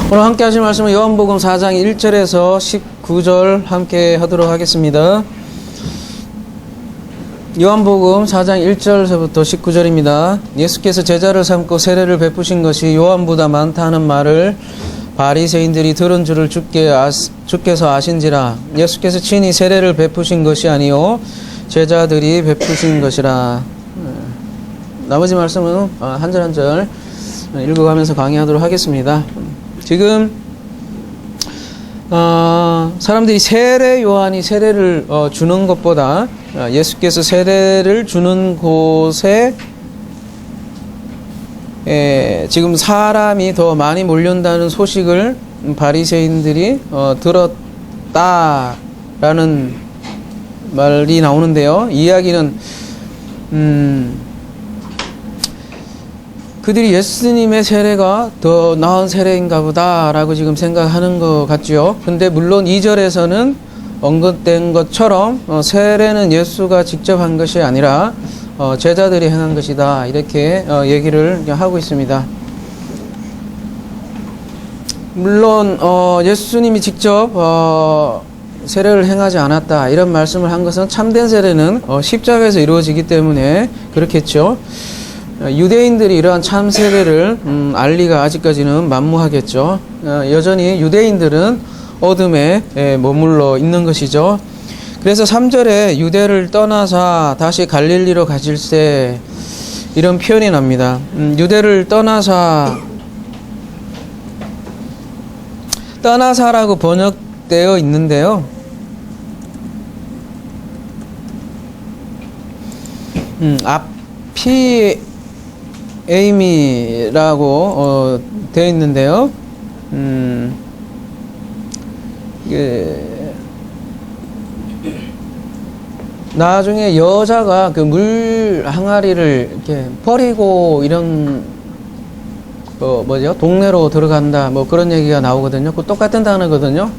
오늘 함께 하실 말씀은 요한복음 4장 1절에서 19절 함께 하도록 하겠습니다. 요한복음 4장 1절서부터 19절입니다. 예수께서 제자를 삼고 세례를 베푸신 것이 요한보다 많다 하는 말을 바리새인들이 들은 줄을 주께서 아신지라. 예수께서 친히 세례를 베푸신 것이 아니요 제자들이 베푸신 것이라. 나머지 말씀은 한 절 한 절 읽어가면서 강의하도록 하겠습니다. 지금 사람들이 세례 요한이 세례를 주는 것보다 예수께서 세례를 주는 곳에 지금 사람이 더 많이 몰려온다는 소식을 바리새인들이 들었다라는 말이 나오는데요. 이 이야기는 그들이 예수님의 세례가 더 나은 세례인가 보다라고 지금 생각하는 것 같죠. 근데 물론 2절에서는 언급된 것처럼 세례는 예수가 직접 한 것이 아니라 제자들이 행한 것이다, 이렇게 얘기를 하고 있습니다. 물론 예수님이 직접 세례를 행하지 않았다, 이런 말씀을 한 것은 참된 세례는 십자가에서 이루어지기 때문에 그렇겠죠. 유대인들이 이러한 참 세례를 알리가 아직까지는 만무하겠죠. 여전히 유대인들은 어둠에 머물러 있는 것이죠. 그래서 3절에 유대를 떠나사 다시 갈릴리로 가실세, 이런 표현이 납니다. 유대를 떠나사라고 번역되어 있는데요. 앞이 에이미라고 되어 있는데요. 나중에 여자가 그 물 항아리를 이렇게 버리고 이런 동네로 들어간다, 뭐 그런 얘기가 나오거든요. 그 똑같은 단어거든요.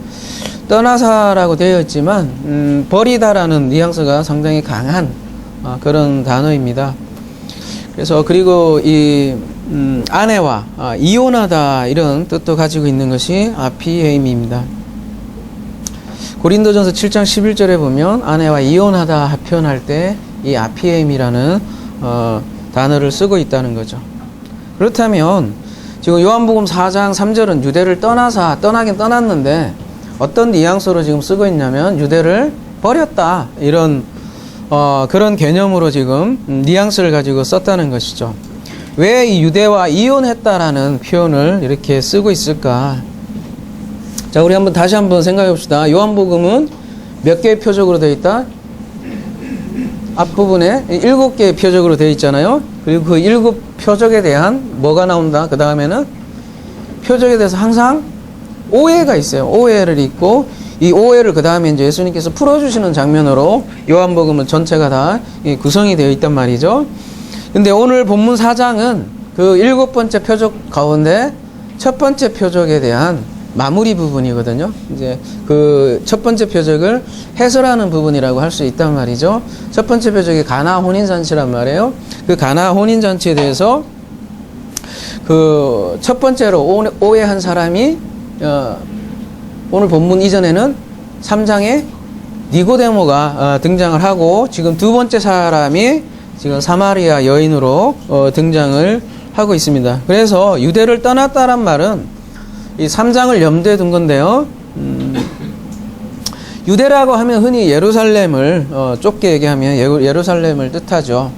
떠나사라고 되어 있지만 버리다라는 뉘앙스가 상당히 강한 그런 단어입니다. 그래서 그리고 이 아내와 이혼하다, 이런 뜻도 가지고 있는 것이 아피에임입니다. 고린도전서 7장 11절에 보면 아내와 이혼하다 표현할 때 이 아피에임이라는 단어를 쓰고 있다는 거죠. 그렇다면 지금 요한복음 4장 3절은 유대를 떠나긴 떠났는데 어떤 뉘앙스로 지금 쓰고 있냐면 유대를 버렸다, 이런 그런 개념으로 지금 뉘앙스를 가지고 썼다는 것이죠. 왜 이 유대와 이혼했다라는 표현을 이렇게 쓰고 있을까? 자, 우리 다시 한번 생각해 봅시다. 요한복음은 몇 개의 표적으로 되어 있다? 앞부분에 7개의 표적으로 되어 있잖아요. 그리고 그 7표적에 대한 뭐가 나온다? 그 다음에는 표적에 대해서 항상 오해가 있어요. 오해를 있고, 이 오해를 그 다음에 이제 예수님께서 풀어주시는 장면으로 요한복음은 전체가 다 구성이 되어 있단 말이죠. 근데 오늘 본문 4장은 그 7번째 표적 가운데 첫 번째 표적에 대한 마무리 부분이거든요. 이제 그 첫 번째 표적을 해설하는 부분이라고 할 수 있단 말이죠. 첫 번째 표적이 가나 혼인잔치란 말이에요. 그 가나 혼인잔치에 대해서 그 첫 번째로 오해한 사람이 오늘 본문 이전에는 3장에 니고데모가 등장을 하고, 지금 두 번째 사람이 지금 사마리아 여인으로 등장을 하고 있습니다. 그래서 유대를 떠났다란 말은 이 3장을 염두에 둔 건데요. 유대라고 하면 흔히 예루살렘을 좁게 얘기하면 예루살렘을 뜻하죠.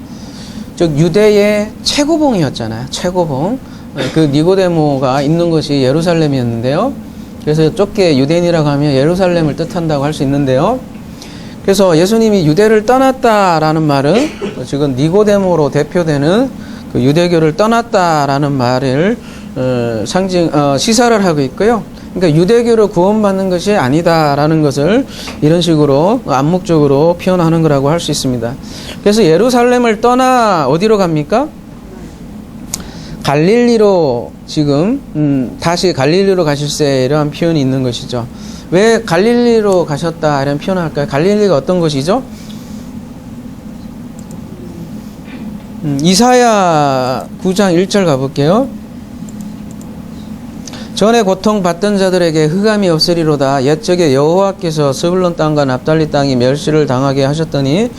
즉 유대의 최고봉이었잖아요. 최고봉. 그 니고데모가 있는 것이 예루살렘이었는데요. 그래서 좁게 유대인이라고 하면 예루살렘을 뜻한다고 할 수 있는데요. 그래서 예수님이 유대를 떠났다라는 말은 지금 니고데모로 대표되는 그 유대교를 떠났다라는 말을 시사를 하고 있고요. 그러니까 유대교로 구원받는 것이 아니다라는 것을 이런 식으로 암묵적으로 표현하는 거라고 할 수 있습니다. 그래서 예루살렘을 떠나 어디로 갑니까? 갈릴리로 지금 다시 갈릴리로 가실세, 이러한 표현이 있는 것이죠. 왜 갈릴리로 가셨다 이런 표현을 할까요? 갈릴리가 어떤 곳이죠? 이사야 9장 1절 가볼게요. 전에 고통받던 자들에게 흑암이 없으리로다. 옛적에 여호와께서 스불론 땅과 납달리 땅이 멸시를 당하게 하셨더니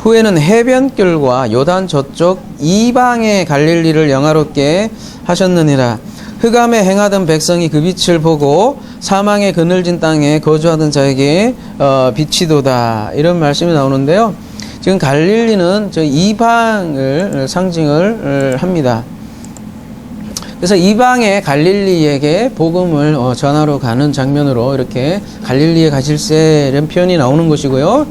후에는 해변길과 요단 저쪽 이방의 갈릴리를 영화롭게 하셨느니라. 흑암에 행하던 백성이 그 빛을 보고 사망의 그늘진 땅에 거주하던 자에게 빛이도다. 이런 말씀이 나오는데요. 지금 갈릴리는 저 이방을 상징을 합니다. 그래서 이방의 갈릴리에게 복음을 전하러 가는 장면으로 이렇게 갈릴리에 가실세 이런 표현이 나오는 것이고요.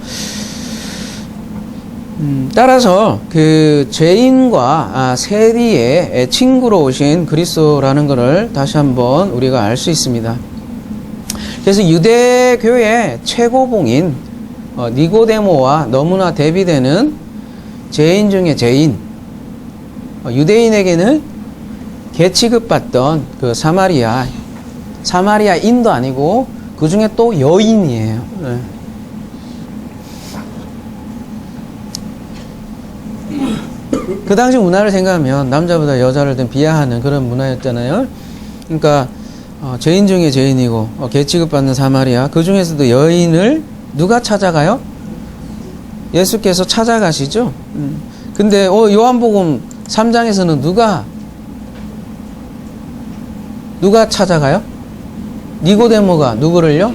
따라서 그 죄인과 세리의 친구로 오신 그리스도라는 것을 다시 한번 우리가 알 수 있습니다. 그래서 유대교의 최고봉인 니고데모와 너무나 대비되는 죄인 중에 죄인, 유대인에게는 개 취급받던 그 사마리아인도 아니고 그 중에 또 여인이에요. 네. 그 당시 문화를 생각하면 남자보다 여자를 좀 비하하는 그런 문화였잖아요. 그러니까 죄인 중에 죄인이고 개 취급받는 사마리아, 그 중에서도 여인을 누가 찾아가요? 예수께서 찾아가시죠. 근데 요한복음 3장에서는 누가 찾아가요? 니고데모가 누구를요?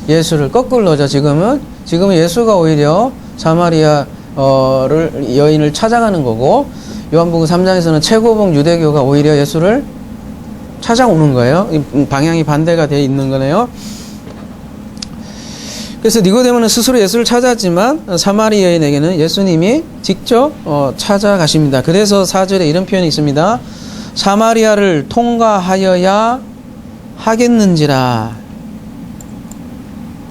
예수를 거꾸로죠. 지금은 예수가 오히려 사마리아 여인을 찾아가는 거고, 요한복음 3장에서는 최고봉 유대교가 오히려 예수를 찾아오는 거예요. 방향이 반대가 되어 있는 거네요. 그래서 니고데모는 스스로 예수를 찾았지만 사마리 여인에게는 예수님이 직접 찾아가십니다. 그래서 4절에 이런 표현이 있습니다. 사마리아를 통과하여야 하겠는지라.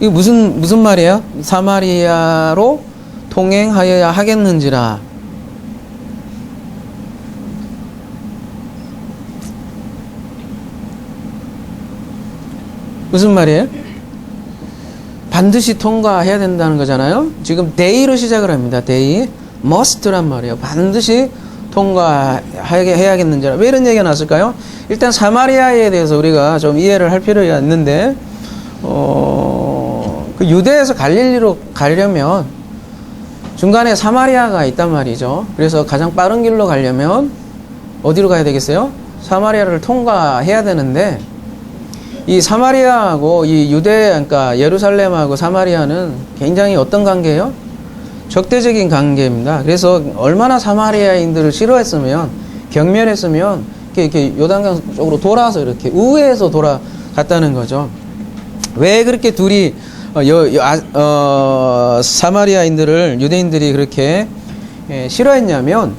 이게 무슨 말이에요? 사마리아로 통행하여야 하겠는지라. 무슨 말이에요? 반드시 통과해야 된다는 거잖아요. 지금 day로 시작을 합니다. day, must란 말이에요. 반드시 통과해야겠는지라. 왜 이런 얘기가 났을까요? 일단 사마리아에 대해서 우리가 좀 이해를 할 필요가 있는데, 그 유대에서 갈릴리로 가려면 중간에 사마리아가 있단 말이죠. 그래서 가장 빠른 길로 가려면 어디로 가야 되겠어요? 사마리아를 통과해야 되는데, 이 사마리아하고 이 유대, 그러니까 예루살렘하고 사마리아는 굉장히 어떤 관계예요? 적대적인 관계입니다. 그래서 얼마나 사마리아인들을 싫어했으면, 경멸했으면 이렇게 요단강 쪽으로 돌아서 이렇게 우회해서 돌아갔다는 거죠. 왜 그렇게 둘이 사마리아인들을 유대인들이 그렇게 싫어했냐면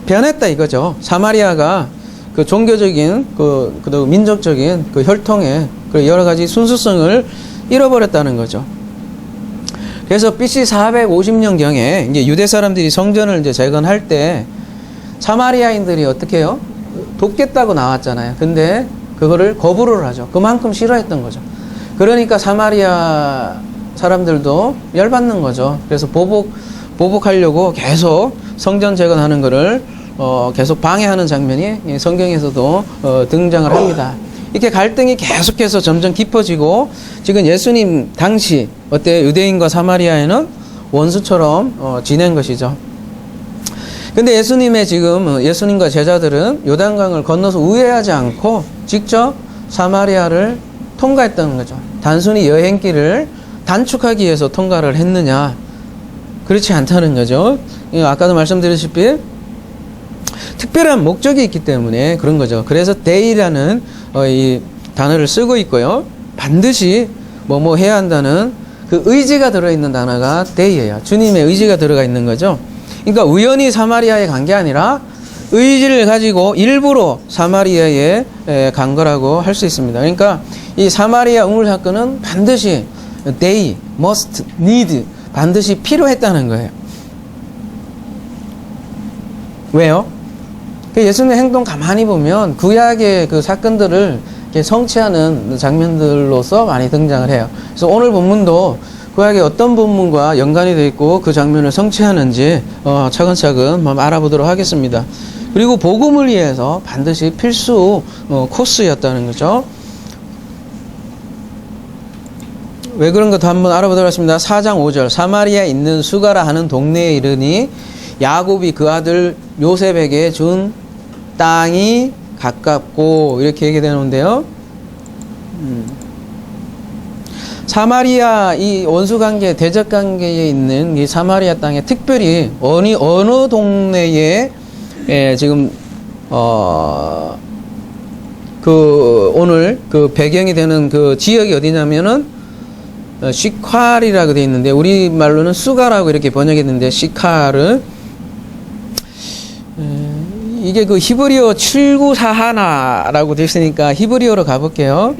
변했다 이거죠. 사마리아가 그 종교적인 그 민족적인 그 혈통의 그 여러 가지 순수성을 잃어버렸다는 거죠. 그래서 BC 450년경에 이제 유대 사람들이 성전을 이제 재건할 때 사마리아인들이 어떻게 해요? 돕겠다고 나왔잖아요. 근데 그거를 거부를 하죠. 그만큼 싫어했던 거죠. 그러니까 사마리아 사람들도 열받는 거죠. 그래서 보복하려고 계속 성전 재건하는 거를 계속 방해하는 장면이 성경에서도 등장을 합니다. 이렇게 갈등이 계속해서 점점 깊어지고 지금 예수님 당시 어때요? 유대인과 사마리아에는 원수처럼 지낸 것이죠. 근데 예수님과 제자들은 요단강을 건너서 우회하지 않고 직접 사마리아를 통과했다는 거죠. 단순히 여행길을 단축하기 위해서 통과를 했느냐? 그렇지 않다는 거죠. 아까도 말씀드렸다시피 특별한 목적이 있기 때문에 그런 거죠. 그래서 day라는 이 단어를 쓰고 있고요. 반드시 뭐 해야 한다는 그 의지가 들어있는 단어가 day예요. 주님의 의지가 들어가 있는 거죠. 그러니까 우연히 사마리아에 간 게 아니라 의지를 가지고 일부러 사마리아에 간 거라고 할 수 있습니다. 그러니까 이 사마리아 우물 사건은 반드시 they, must, need 반드시 필요했다는 거예요. 왜요? 예수님의 행동 가만히 보면 구약의 그 사건들을 성취하는 장면들로서 많이 등장을 해요. 그래서 오늘 본문도 구약의 어떤 본문과 연관이 되어 있고 그 장면을 성취하는지 차근차근 알아보도록 하겠습니다. 그리고 복음을 위해서 반드시 필수 코스였다는 거죠. 왜 그런 것도 한번 알아보도록 하겠습니다. 4장 5절 사마리아에 있는 수가라 하는 동네에 이르니 야곱이 그 아들 요셉에게 준 땅이 가깝고 이렇게 얘기되는데요. 사마리아 이 원수관계 대적관계에 있는 이 사마리아 땅에 특별히 어느 동네에 지금 오늘 그 배경이 되는 그 지역이 어디냐면은 시칼이라고 되어 있는데 우리말로는 수가라고 이렇게 번역했는데 시칼은 이게 그 히브리어 7941라고 되어 있으니까 히브리어로 가볼게요.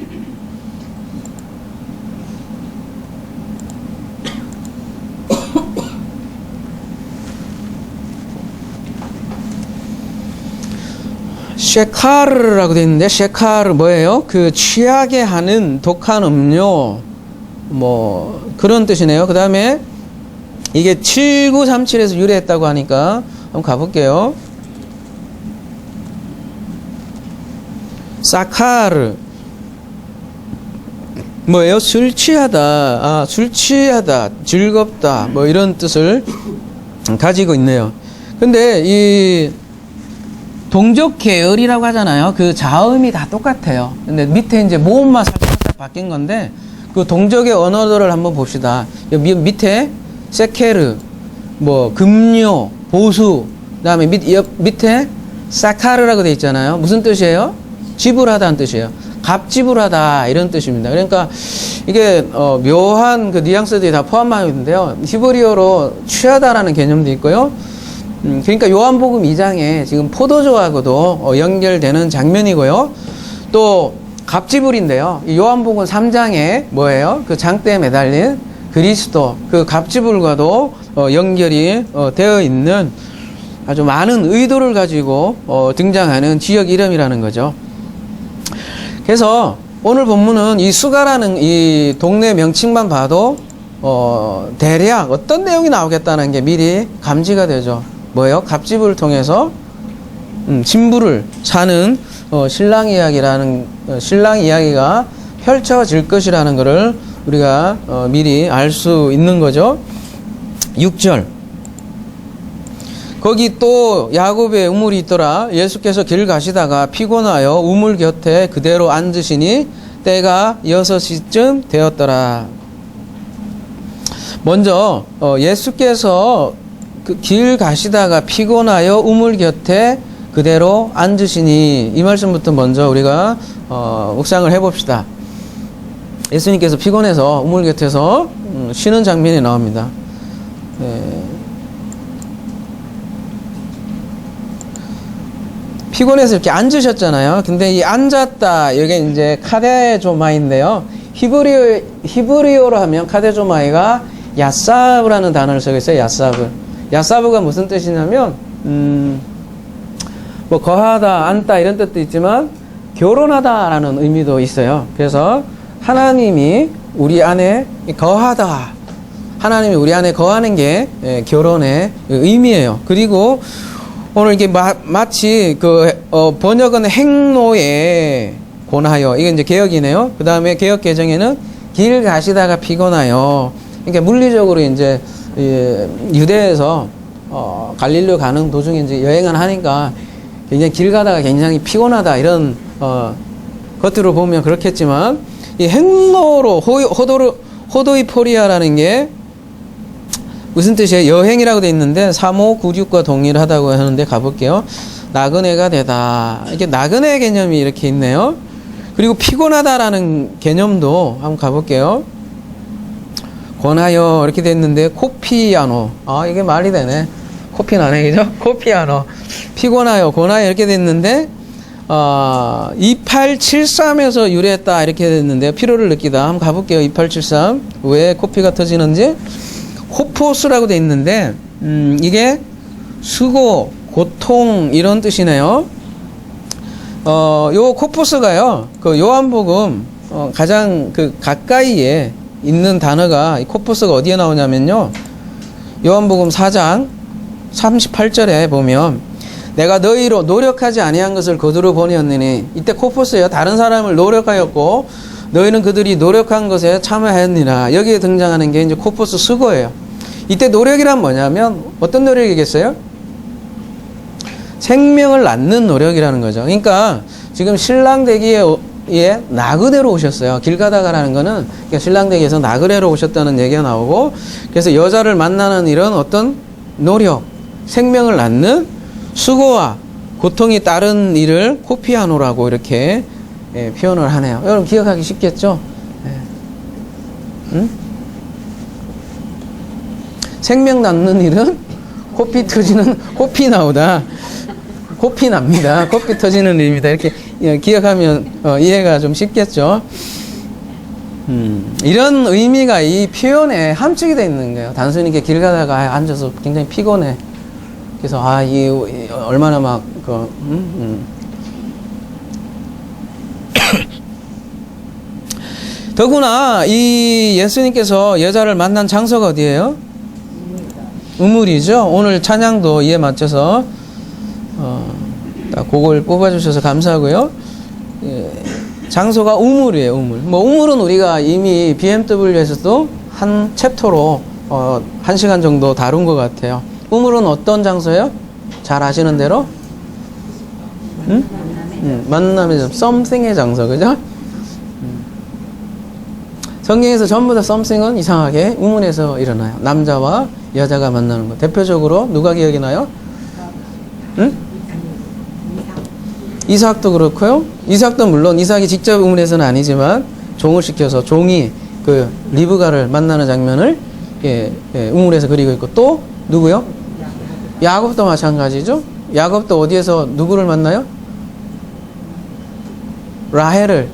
쉐카르라고 되어 있는데 쉐카르 뭐예요? 그 취하게 하는 독한 음료 뭐 그런 뜻이네요. 그 다음에 이게 7937에서 유래했다고 하니까 한번 가볼게요. 사카르 뭐예요? 술 취하다, 술 취하다, 즐겁다 뭐 이런 뜻을 가지고 있네요. 근데 이 동족 계열이라고 하잖아요. 그 자음이 다 똑같아요. 근데 밑에 이제 모음만 살짝 바뀐 건데 그 동족의 언어들을 한번 봅시다. 밑에 세케르, 뭐 금료, 보수, 그다음에 밑에 사카르라고 돼 있잖아요. 무슨 뜻이에요? 지불하다는 뜻이에요. 값지불하다 이런 뜻입니다. 그러니까 이게 묘한 그 뉘앙스들이 다 포함하고 있는데요. 히브리어로 취하다라는 개념도 있고요. 그러니까 요한복음 2장에 지금 포도주하고도 연결되는 장면이고요. 또 갑지불인데요. 요한복음 3장에 뭐예요? 그 장대에 매달린 그리스도 그 갑지불과도 연결이 되어 있는 아주 많은 의도를 가지고 등장하는 지역 이름이라는 거죠. 그래서 오늘 본문은 이 수가라는 이 동네 명칭만 봐도 대략 어떤 내용이 나오겠다는 게 미리 감지가 되죠. 뭐예요? 갑지불을 통해서 신부를 사는 신랑 이야기가 펼쳐질 것이라는 것을 우리가 미리 알 수 있는 거죠. 6절 거기 또 야곱의 우물이 있더라. 예수께서 길 가시다가 피곤하여 우물 곁에 그대로 앉으시니 때가 6시쯤 되었더라. 먼저 예수께서 그 길 가시다가 피곤하여 우물 곁에 그대로 앉으시니 이 말씀부터 먼저 우리가 묵상을 해봅시다. 예수님께서 피곤해서 우물 곁에서 쉬는 장면이 나옵니다. 피곤해서 이렇게 앉으셨잖아요. 근데 이 앉았다 이게 이제 카데조마인데요. 히브리어로 하면 카데조마이가 야사브라는 단어를 쓰고 있어요. 야사브가 무슨 뜻이냐면 뭐 거하다, 앉다 이런 뜻도 있지만 결혼하다라는 의미도 있어요. 그래서 하나님이 우리 안에 거하다, 하나님이 우리 안에 거하는 게 결혼의 의미예요. 그리고 오늘 이게 마치 그 번역은 행로에 권하여 이게 이제 개역이네요. 그 다음에 개역 개정에는 길 가시다가 피곤하여. 그러니까 물리적으로 이제 유대에서 갈릴리로 가는 도중에 이제 여행을 하니까 굉장히 길 가다가 굉장히 피곤하다 이런 것들을 보면 그렇겠지만 이 행로로 호도이포리아라는 게 무슨 뜻이에요? 여행이라고 돼 있는데 3596과 동일하다고 하는데 가볼게요. 나그네가 되다. 이게 나그네 개념이 이렇게 있네요. 그리고 피곤하다라는 개념도 한번 가볼게요. 권하여 이렇게 됐는데 코피아노. 이게 말이 되네. 코피나네, 그죠? 코피아노. 피곤하여, 권하여 이렇게 됐는데 2873에서 유래했다 이렇게 됐는데 피로를 느끼다. 한번 가볼게요. 2873. 왜 코피가 터지는지. 호포스라고 돼 있는데 이게 수고, 고통 이런 뜻이네요. 요 코포스가요. 그 요한복음 가장 그 가까이에 있는 단어가 이 코포스가 어디에 나오냐면요. 요한복음 4장 38절에 보면 내가 너희로 노력하지 아니한 것을 거두러 보내었느니 이때 코포스예요. 다른 사람을 노력하였고 너희는 그들이 노력한 것에 참여하였느니라. 여기에 등장하는 게 이제 코포스 수거예요. 이때 노력이란 뭐냐면 어떤 노력이겠어요? 생명을 낳는 노력이라는 거죠. 그러니까 지금 신랑되기에 나그네로 오셨어요. 길 가다가라는 거는 그러니까 신랑되기에서 나그네로 오셨다는 얘기가 나오고, 그래서 여자를 만나는 이런 어떤 노력, 생명을 낳는 수고와 고통이 따른 일을 코피아노라고 이렇게 표현을 하네요. 여러분 기억하기 쉽겠죠? 응? 생명 낳는 일은 코피 터지는, 코피 나오다. 코피 납니다. 코피 터지는 일입니다. 이렇게 기억하면 이해가 좀 쉽겠죠? 이런 의미가 이 표현에 함축이 되어 있는 거예요. 단순히 이렇게 길 가다가 앉아서 굉장히 피곤해. 그래서 이 얼마나 막 더구나 이 예수님께서 여자를 만난 장소가 어디예요? 우물이죠. 오늘 찬양도 이에 맞춰서 그걸 뽑아주셔서 감사하고요. 장소가 우물이에요. 우물. 우물은 우리가 이미 BMW에서도 한 챕터로 1시간 정도 다룬 것 같아요. 우물은 어떤 장소예요? 잘 아시는 대로? 만남의 something의 장소, 그죠? 성경에서 전부 다 something은 이상하게 우물에서 일어나요. 남자와 여자가 만나는 거. 대표적으로 누가 기억이 나요? 이삭도 그렇고요. 이삭도 물론 이삭이 직접 우물에서는 아니지만 종을 시켜서 종이 그 리브가를 만나는 장면을 우물에서 그리고 있고, 또 누구요? 야곱도 마찬가지죠. 야곱도 어디에서 누구를 만나요? 라헬을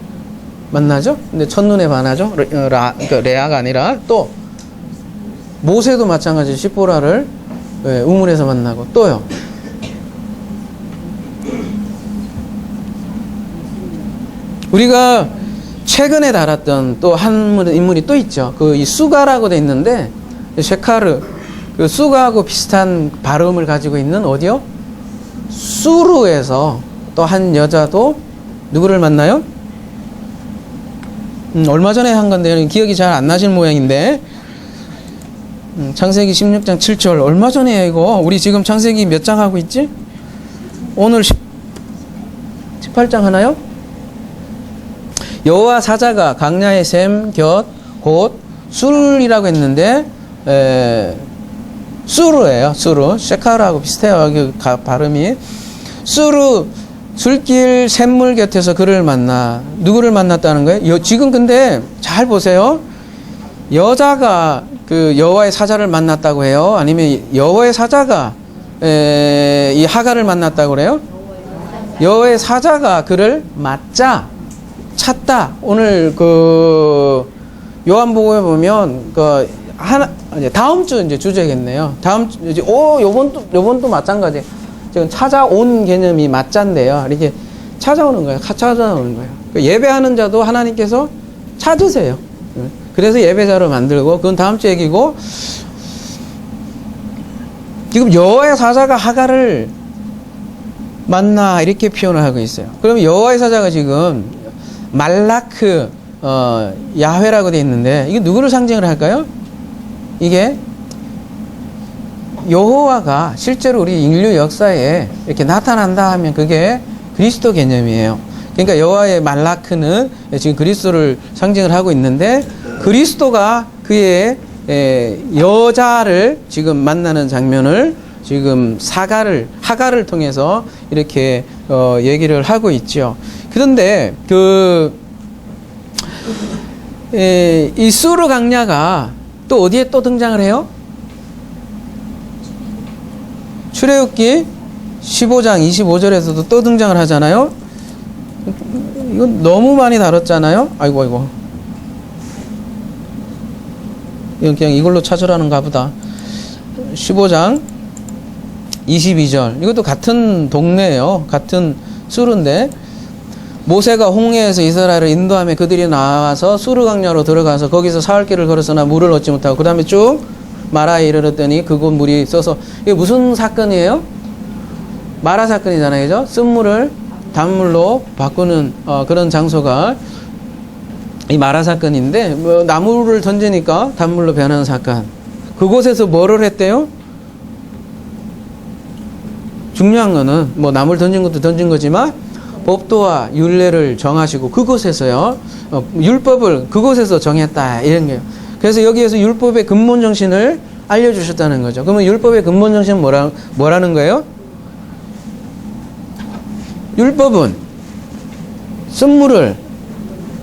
만나죠. 근데 첫눈에 반하죠. 레아가 아니라 또 모세도 마찬가지 시보라를 우물에서 만나고, 또요. 우리가 최근에 달았던 또 한 인물이 또 있죠. 이 수가라고 돼 있는데, 셰카르, 그 수가하고 비슷한 발음을 가지고 있는 어디요? 수르에서 또 한 여자도 누구를 만나요? 얼마 전에 한 건데 기억이 잘 안 나실 모양인데, 창세기 16장 7절 얼마 전이에요 이거. 우리 지금 창세기 몇 장 하고 있지? 오늘 18장 하나요? 여호와 사자가 강야의 샘 곁 곧 술이라고 했는데 수르예요. 수르. 셰카르하고 비슷해요. 그 발음이. 수르, 술길 샘물 곁에서 그를 만나. 누구를 만났다는 거예요? 지금 근데 잘 보세요. 여자가 그 여호와의 사자를 만났다고 해요? 아니면 여호와의 사자가 이 하갈을 만났다고 그래요? 여호와의 사자가 그를 맞자 찾다. 오늘 그 요한복음에 보면 다음 주 이제 주제겠네요. 다음 주 이제 요번도 마찬가지. 지금 찾아온 개념이 맞자인데요. 이렇게 찾아오는 거예요. 찾아오는 거예요. 예배하는 자도 하나님께서 찾으세요. 그래서 예배자로 만들고, 그건 다음 주 얘기고, 지금 여호와의 사자가 하갈을 만나 이렇게 표현을 하고 있어요. 그러면 여호와의 사자가 지금 말라크 야훼라고 되어 있는데, 이게 누구를 상징을 할까요? 이게 여호와가 실제로 우리 인류 역사에 이렇게 나타난다 하면 그게 그리스도 개념이에요. 그러니까 여호와의 말라크는 지금 그리스도를 상징을 하고 있는데, 그리스도가 그의 여자를 지금 만나는 장면을 지금 하갈을 통해서 이렇게 얘기를 하고 있죠. 그런데 이 수르 강야가 또 어디에 또 등장을 해요? 출애굽기 15장 25절에서도 또 등장을 하잖아요. 이건 너무 많이 다뤘잖아요. 아이고. 이건 그냥 이걸로 찾으라는가 보다. 15장 22절. 이것도 같은 동네예요. 같은 수르인데, 모세가 홍해에서 이스라엘을 인도하며 그들이 나와서 수르 강야로 들어가서 거기서 사흘길을 걸었으나 물을 얻지 못하고 그 다음에 쭉 마라에 이르렀더니 그곳 물이 써서, 이게 무슨 사건이에요? 마라 사건이잖아요. 그죠? 쓴물을 단물로 바꾸는 그런 장소가 이 마라 사건인데, 뭐 나무를 던지니까 단물로 변하는 사건. 그곳에서 뭐를 했대요? 중요한 거는 뭐 나무를 던진 것도 던진 거지만 법도와 율례를 정하시고 그곳에서요, 율법을 그곳에서 정했다, 이런 거예요. 그래서 여기에서 율법의 근본 정신을 알려주셨다는 거죠. 그러면 율법의 근본 정신은 뭐라는 거예요? 율법은 쓴물을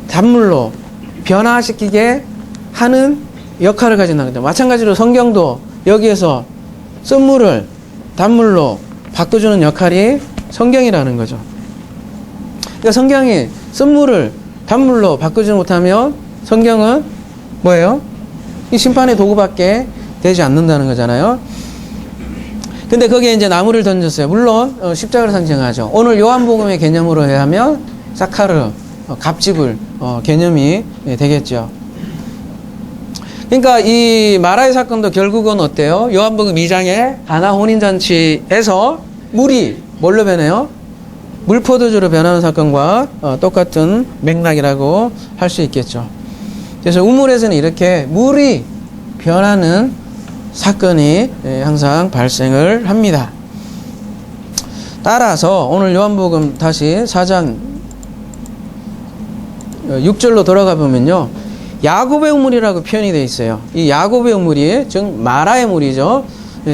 단물로 변화시키게 하는 역할을 가진다는 거죠. 마찬가지로 성경도 여기에서 쓴물을 단물로 바꿔주는 역할이 성경이라는 거죠. 그러니까 성경이 쓴물을 단물로 바꾸지 못하면 성경은 뭐예요? 이 심판의 도구밖에 되지 않는다는 거잖아요. 근데 거기에 이제 나무를 던졌어요. 물론 십자가를 상징하죠. 오늘 요한복음의 개념으로 하면 사카르, 갑집을 개념이 되겠죠. 그러니까 이 마라의 사건도 결국은 어때요? 요한복음 2장의 가나 혼인잔치에서 물이 뭘로 변해요? 물포도주로 변하는 사건과 똑같은 맥락이라고 할 수 있겠죠. 그래서 우물에서는 이렇게 물이 변하는 사건이 항상 발생을 합니다. 따라서 오늘 요한복음 다시 4장 6절로 돌아가 보면요, 야곱의 우물이라고 표현이 되어 있어요. 이 야곱의 우물이 즉 마라의 물이죠.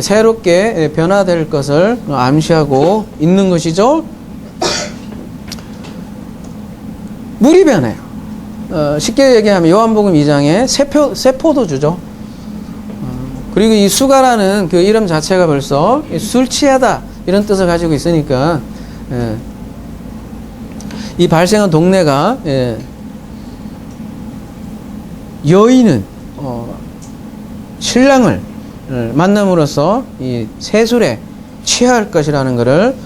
새롭게 변화될 것을 암시하고 있는 것이죠. 물이 변해요. 쉽게 얘기하면 요한복음 2장에 세포도주죠. 그리고 이 수가라는 그 이름 자체가 벌써 술 취하다 이런 뜻을 가지고 있으니까 이 발생한 동네가 여인은 신랑을 만남으로써 이 세술에 취할 것이라는 것을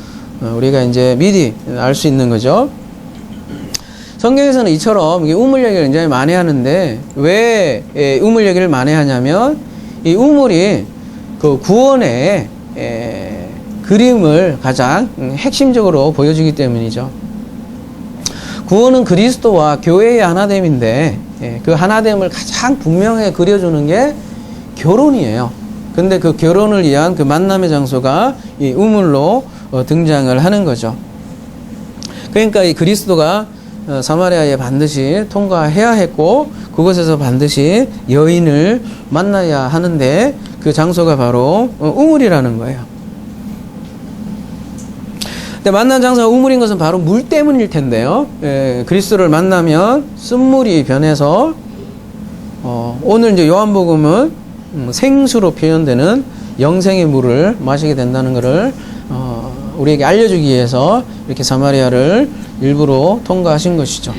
우리가 이제 미리 알 수 있는 거죠. 성경에서는 이처럼 우물 얘기를 굉장히 많이 하는데 왜 우물 얘기를 많이 하냐면 이 우물이 그 구원의 그림을 가장 핵심적으로 보여주기 때문이죠. 구원은 그리스도와 교회의 하나됨인데 그 하나됨을 가장 분명하게 그려주는 게 결혼이에요. 근데 그 결혼을 위한 그 만남의 장소가 이 우물로 등장을 하는 거죠. 그러니까 이 그리스도가 사마리아에 반드시 통과해야 했고 그곳에서 반드시 여인을 만나야 하는데 그 장소가 바로 우물이라는 거예요. 근데 만난 장소가 우물인 것은 바로 물 때문일 텐데요. 그리스도를 만나면 쓴물이 변해서 오늘 이제 요한복음은 생수로 표현되는 영생의 물을 마시게 된다는 것을 우리에게 알려주기 위해서 이렇게 사마리아를 일부러 통과하신 것이죠.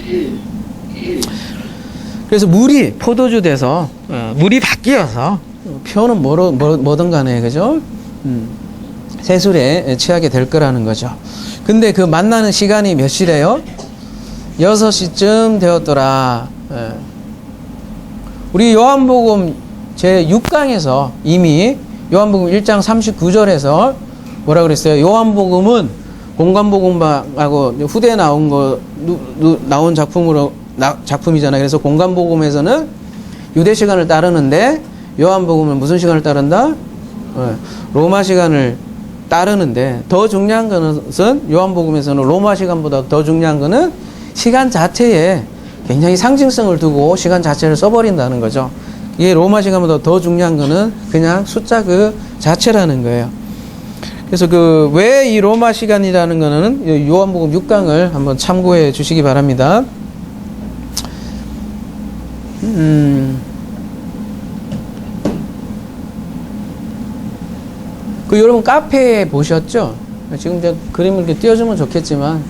그래서 물이 포도주 돼서 물이 바뀌어서 표현은 뭐든 간에 그죠? 세술에 취하게 될 거라는 거죠. 근데 그 만나는 시간이 몇 시래요? 6시쯤 되었더라. 우리 요한복음 제6강에서 이미 요한복음 1장 39절에서 뭐라 그랬어요? 요한복음은 공관복음하고 후대에 나온 작품이잖아요. 그래서 공관복음에서는 유대 시간을 따르는데 요한복음은 무슨 시간을 따른다? 로마 시간을 따르는데 더 중요한 것은 요한복음에서는 로마 시간보다 더 중요한 것은 시간 자체에 굉장히 상징성을 두고 시간 자체를 써버린다는 거죠. 이게 로마 시간보다 더 중요한 것은 그냥 숫자 그 자체라는 거예요. 그래서 왜 이 로마 시간이라는 거는 요한복음 6강을 한번 참고해 주시기 바랍니다. 여러분 카페에 보셨죠? 지금 이제 그림을 이렇게 띄워주면 좋겠지만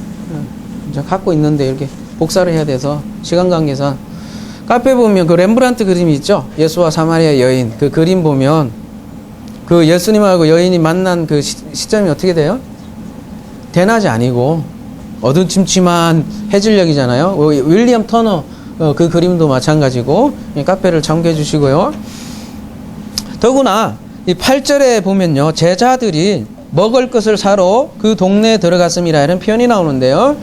이제 갖고 있는데 이렇게 복사를 해야 돼서 시간 관계상 카페 보면 그 렘브란트 그림이 있죠? 예수와 사마리아 여인 그 그림 보면 그 예수님하고 여인이 만난 그 시점이 어떻게 돼요? 대낮이 아니고 어두침침한 해질녘이잖아요. 윌리엄 터너 그 그림도 마찬가지고 카페를 참고해 주시고요. 더구나 이 8절에 보면요, 제자들이 먹을 것을 사러 그 동네에 들어갔음이라 이런 표현이 나오는데요.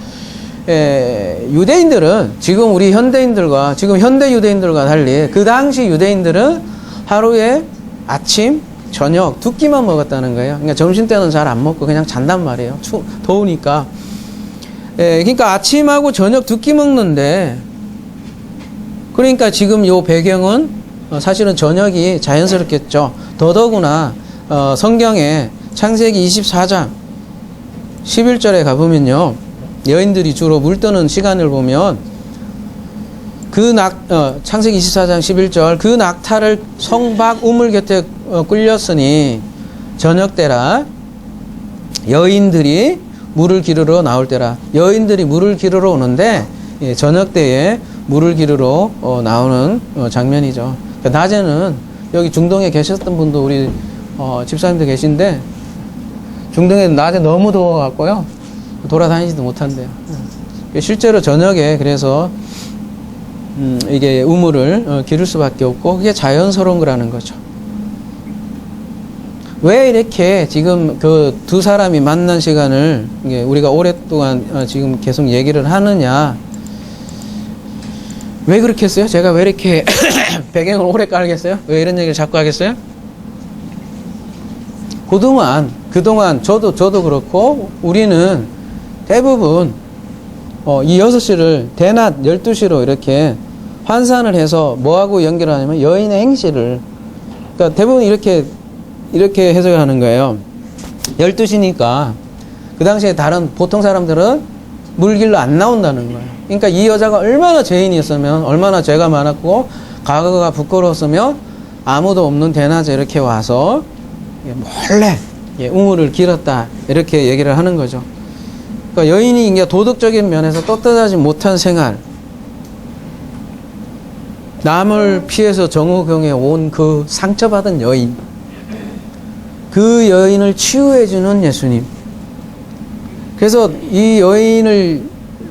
유대인들은 지금 우리 현대인들과 지금 현대 유대인들과 달리 그 당시 유대인들은 하루에 아침, 저녁 두 끼만 먹었다는 거예요. 그러니까 점심 때는 잘 안 먹고 그냥 잔단 말이에요. 더우니까. 그러니까 아침하고 저녁 두 끼 먹는데, 그러니까 지금 요 배경은 사실은 저녁이 자연스럽겠죠. 더더구나 성경에 창세기 24장 11절에 가보면요, 여인들이 주로 물 뜨는 시간을 보면 창세기 24장 11절 그 낙타를 성박 우물 곁에 끌렸으니 저녁 때라 여인들이 물을 기르러 나올 때라. 여인들이 물을 기르러 오는데 저녁 때에 물을 기르러 나오는 장면이죠. 그러니까 낮에는 여기 중동에 계셨던 분도 우리 집사님도 계신데 중동에 낮에 너무 더워갖고요 돌아다니지도 못한대요. 실제로 저녁에 그래서 이게 우물을 기를 수밖에 없고 그게 자연스러운 거라는 거죠. 왜 이렇게 지금 그 두 사람이 만난 시간을 우리가 오랫동안 지금 계속 얘기를 하느냐? 왜 그렇게 했어요? 제가 왜 이렇게 배경을 오래 깔겠어요? 왜 이런 얘기를 자꾸 하겠어요? 그동안 저도 그렇고 우리는 대부분 이 6시를 대낮 12시로 이렇게 환산을 해서 뭐하고 연결을 하냐면 여인의 행실을, 그러니까 대부분 이렇게 해석을 하는 거예요. 12시니까 그 당시에 다른 보통 사람들은 물길로 안 나온다는 거예요. 그러니까 이 여자가 얼마나 죄인이었으면, 얼마나 죄가 많았고 과거가 부끄러웠으면 아무도 없는 대낮에 이렇게 와서 몰래 우물을 길었다 이렇게 얘기를 하는 거죠. 그러니까 여인이 이제 도덕적인 면에서 떳떳하지 못한 생활, 남을 피해서 정오경에 온 그 상처받은 여인, 그 여인을 치유해주는 예수님. 그래서 이 여인을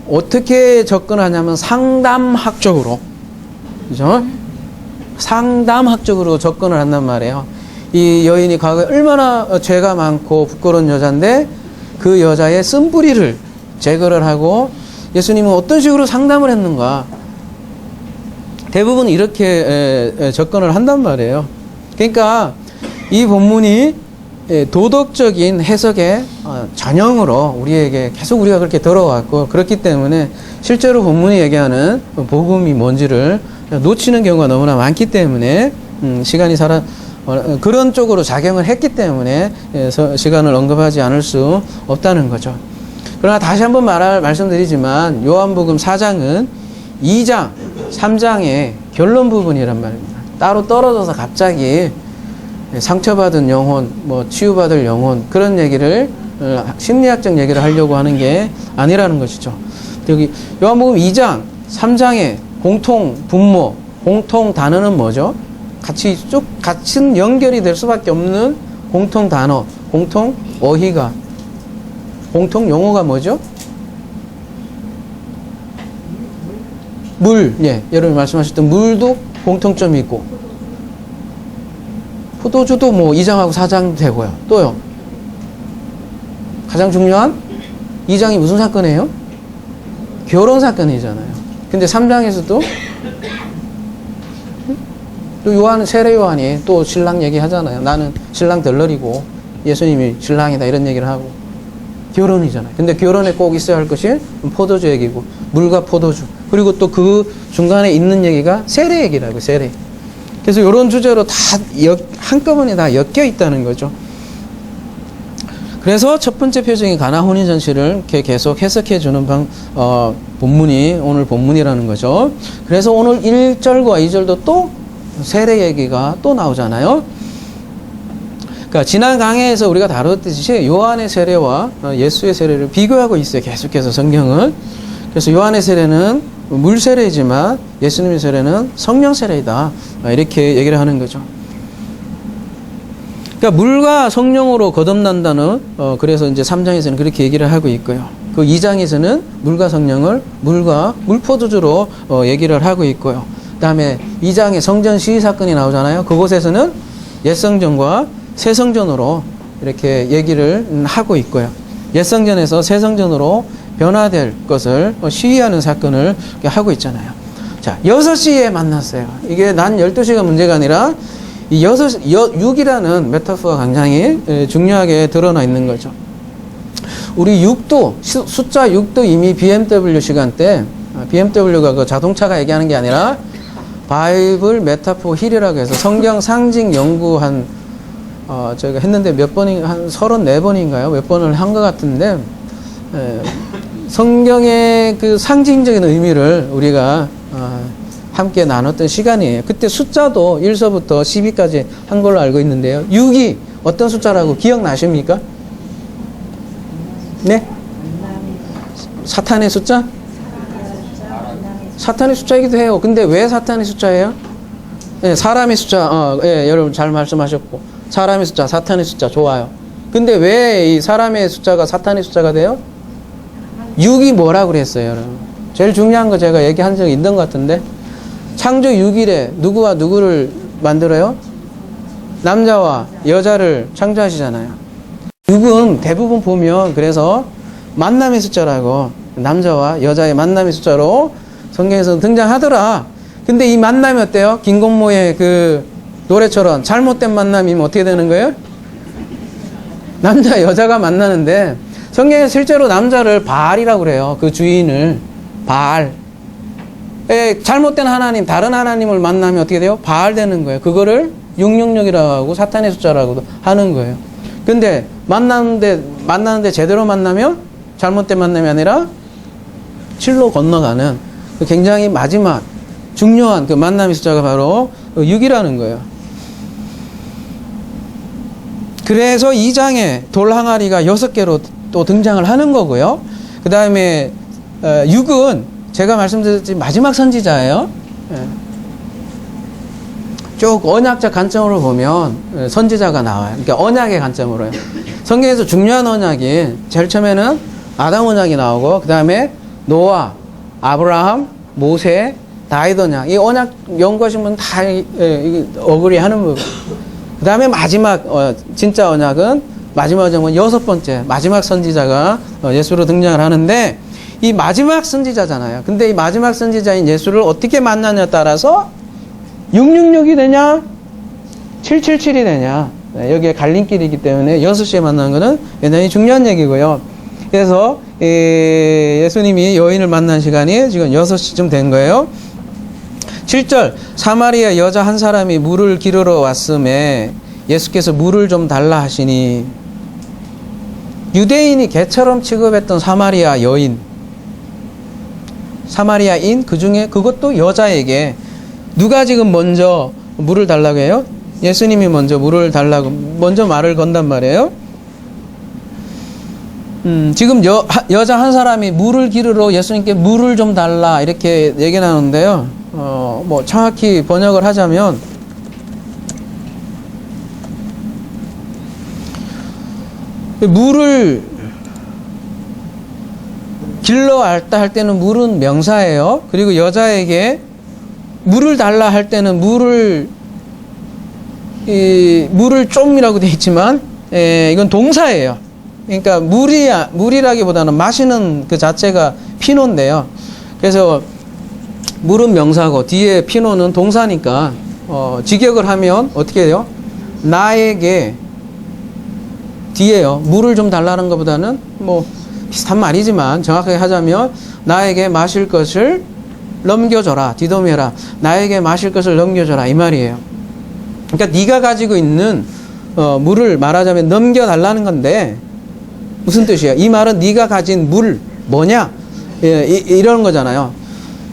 어떻게 접근하냐면 상담학적으로, 그죠? 상담학적으로 접근을 한단 말이에요. 이 여인이 과거에 얼마나 죄가 많고 부끄러운 여자인데 그 여자의 쓴뿌리를 제거를 하고 예수님은 어떤 식으로 상담을 했는가. 대부분 이렇게 접근을 한단 말이에요. 그러니까 이 본문이 도덕적인 해석의 전형으로 우리에게 계속 우리가 그렇게 들어왔고, 그렇기 때문에 실제로 본문이 얘기하는 복음이 뭔지를 놓치는 경우가 너무나 많기 때문에 시간이 그런 쪽으로 작용을 했기 때문에 시간을 언급하지 않을 수 없다는 거죠. 그러나 다시 한번 말씀드리지만 요한복음 4장은 2장, 3장의 결론 부분이란 말입니다. 따로 떨어져서 갑자기 상처받은 영혼, 치유받을 영혼, 그런 얘기를, 심리학적 얘기를 하려고 하는 게 아니라는 것이죠. 여기 요한복음 2장, 3장의 공통 분모, 공통 단어는 뭐죠? 같은 연결이 될 수밖에 없는 공통 단어, 공통 어휘가, 공통 용어가 뭐죠? 물, 여러분이 말씀하셨던 물도 공통점이 있고, 포도주도 2장하고 4장 되고요. 또요. 가장 중요한 2장이 무슨 사건이에요? 결혼 사건이잖아요. 근데 3장에서도 또 세례 요한이 또 신랑 얘기하잖아요. 나는 신랑 덜러리고 예수님이 신랑이다 이런 얘기를 하고, 결혼이잖아요. 근데 결혼에 꼭 있어야 할 것이 포도주 얘기고, 물과 포도주, 그리고 또 그 중간에 있는 얘기가 세례 얘기라고, 세례. 그래서 이런 주제로 다 한꺼번에 다 엮여 있다는 거죠. 그래서 첫 번째 표정이 가나 혼인잔치를 이렇게 계속 해석해 주는 본문이 오늘 본문이라는 거죠. 그래서 오늘 1절과 2절도 또 세례 얘기가 또 나오잖아요. 그러니까 지난 강해에서 우리가 다뤘듯이 요한의 세례와 예수의 세례를 비교하고 있어요. 계속해서 성경은. 그래서 요한의 세례는 물 세례이지만 예수님의 세례는 성령 세례이다. 이렇게 얘기를 하는 거죠. 그러니까 물과 성령으로 거듭난다는, 그래서 이제 3장에서는 그렇게 얘기를 하고 있고요. 그 2장에서는 물과 성령을 물포도주로 얘기를 하고 있고요. 그 다음에 2장에 성전 시위 사건이 나오잖아요. 그곳에서는 옛 성전과 새 성전으로 이렇게 얘기를 하고 있고요. 옛성전에서 새성전으로 변화될 것을 시위하는 사건을 하고 있잖아요. 자, 6시에 만났어요. 이게 난 12시가 문제가 아니라 이 6이라는 메타포가 굉장히 중요하게 드러나 있는 거죠. 우리 6도, 숫자 6도 이미 BMW 시간 때, BMW가 그 자동차가 얘기하는 게 아니라 바이블 메타포 힐이라고 해서 성경 상징 연구한 저희가 했는데 몇 번이 한 34번인가요? 몇 번을 한 것 같은데 성경의 그 상징적인 의미를 우리가 함께 나눴던 시간이에요. 그때 숫자도 1서부터 12까지 한 걸로 알고 있는데요. 6이 어떤 숫자라고 기억나십니까? 네? 사탄의 숫자? 사탄의 숫자이기도 해요. 근데 왜 사탄의 숫자예요? 네, 사람의 숫자, 예, 여러분 잘 말씀하셨고. 사람의 숫자, 사탄의 숫자, 좋아요. 근데 왜 이 사람의 숫자가 사탄의 숫자가 돼요? 6이 뭐라고 그랬어요, 여러분? 제일 중요한 거 제가 얘기한 적이 있는 것 같은데. 창조 6일에 누구와 누구를 만들어요? 남자와 여자를 창조하시잖아요. 6은 대부분 보면 그래서 만남의 숫자라고, 남자와 여자의 만남의 숫자로 성경에서 등장하더라. 근데 이 만남이 어때요? 김건모의 그 노래처럼 잘못된 만남이면 어떻게 되는 거예요? 남자 여자가 만나는데 성경에 실제로 남자를 바알이라고 그래요. 그 주인을 바알. 잘못된 하나님, 다른 하나님을 만나면 어떻게 돼요? 바알 되는 거예요. 그거를 666이라고 하고 사탄의 숫자라고도 하는 거예요. 근데 만나는데 제대로 만나면 잘못된 만남이 아니라 7로 건너가는 굉장히 마지막 중요한 그 만남의 숫자가 바로 6이라는 거예요. 그래서 2장에 돌 항아리가 6개로 또 등장을 하는 거고요. 그 다음에 6은 제가 말씀드렸지 마지막 선지자예요. 쭉 언약적 관점으로 보면 선지자가 나와요. 그러니까 언약의 관점으로요. 성경에서 중요한 언약이 제일 처음에는 아담 언약이 나오고 그 다음에 노아, 아브라함, 모세, 다윗 언약. 이 언약 연구하신 분은 다 어그리 하는 부분. 그 다음에 마지막 진짜 언약은 마지막 언약은 6번째 마지막 선지자가 예수로 등장을 하는데 이 마지막 선지자잖아요. 근데 이 마지막 선지자인 예수를 어떻게 만나냐에 따라서 666이 되냐 777이 되냐 여기에 갈림길이기 때문에 6시에 만나는 것은 굉장히 중요한 얘기고요. 그래서 예수님이 여인을 만난 시간이 지금 6시쯤 된 거예요. 7절 사마리아 여자 한 사람이 물을 기르러 왔음에 예수께서 물을 좀 달라 하시니 유대인이 개처럼 취급했던 사마리아 여인 사마리아인 그 중에 그것도 여자에게 누가 지금 먼저 물을 달라고 해요? 예수님이 먼저 물을 달라고 먼저 말을 건단 말이에요. 지금 여자 한 사람이 물을 기르러 예수님께 물을 좀 달라 이렇게 얘기 나오는데요. 뭐 정확히 번역을 하자면 물을 길러 앓다 할 때는 물은 명사예요. 그리고 여자에게 물을 달라 할 때는 물을 좀이라고 되어 있지만 이건 동사예요. 그러니까 물이라기보다는 마시는 그 자체가 피노인데요. 그래서 물은 명사고 뒤에 피노는 동사니까 직역을 하면 어떻게 돼요? 나에게 뒤에요. 물을 좀 달라는 것보다는 뭐 비슷한 말이지만 정확하게 하자면 나에게 마실 것을 넘겨줘라. 디도메라. 나에게 마실 것을 넘겨줘라. 이 말이에요. 그러니까 네가 가지고 있는 물을 말하자면 넘겨달라는 건데 무슨 뜻이에요? 이 말은 네가 가진 물 뭐냐? 이런 거잖아요.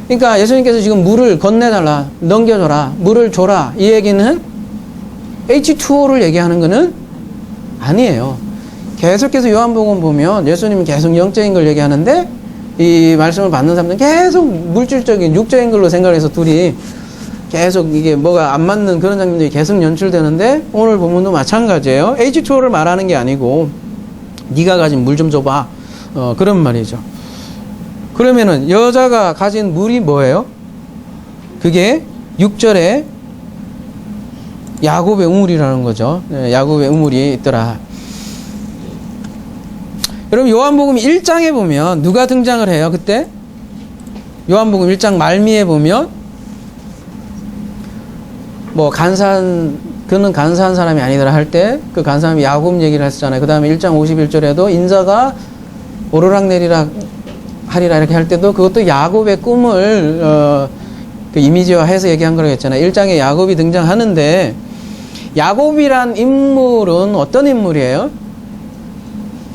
그러니까 예수님께서 지금 물을 건네달라. 넘겨줘라. 물을 줘라. 이 얘기는 H2O를 얘기하는 거는 아니에요. 계속해서 요한복음 보면 예수님은 계속 영적인 걸 얘기하는데 이 말씀을 받는 사람들은 계속 물질적인 육적인 걸로 생각해서 둘이 계속 이게 뭐가 안 맞는 그런 장면들이 계속 연출되는데 오늘 본문도 마찬가지예요. H2O를 말하는 게 아니고 네가 가진 물 좀 줘봐. 그런 말이죠. 그러면은 여자가 가진 물이 뭐예요? 그게 6절에 야곱의 우물이라는 거죠. 야곱의 우물이 있더라. 여러분 요한복음 1장에 보면 누가 등장을 해요? 그때 요한복음 1장 말미에 보면 뭐 그는 간사한 사람이 아니더라 할 때 그 간사한 사람이 야곱 얘기를 했었잖아요. 그 다음에 1장 51절에도 인자가 오르락내리락 하리라 이렇게 할 때도 그것도 야곱의 꿈을 그 이미지화해서 얘기한 거라고 했잖아요. 1장에 야곱이 등장하는데 야곱이란 인물은 어떤 인물이에요?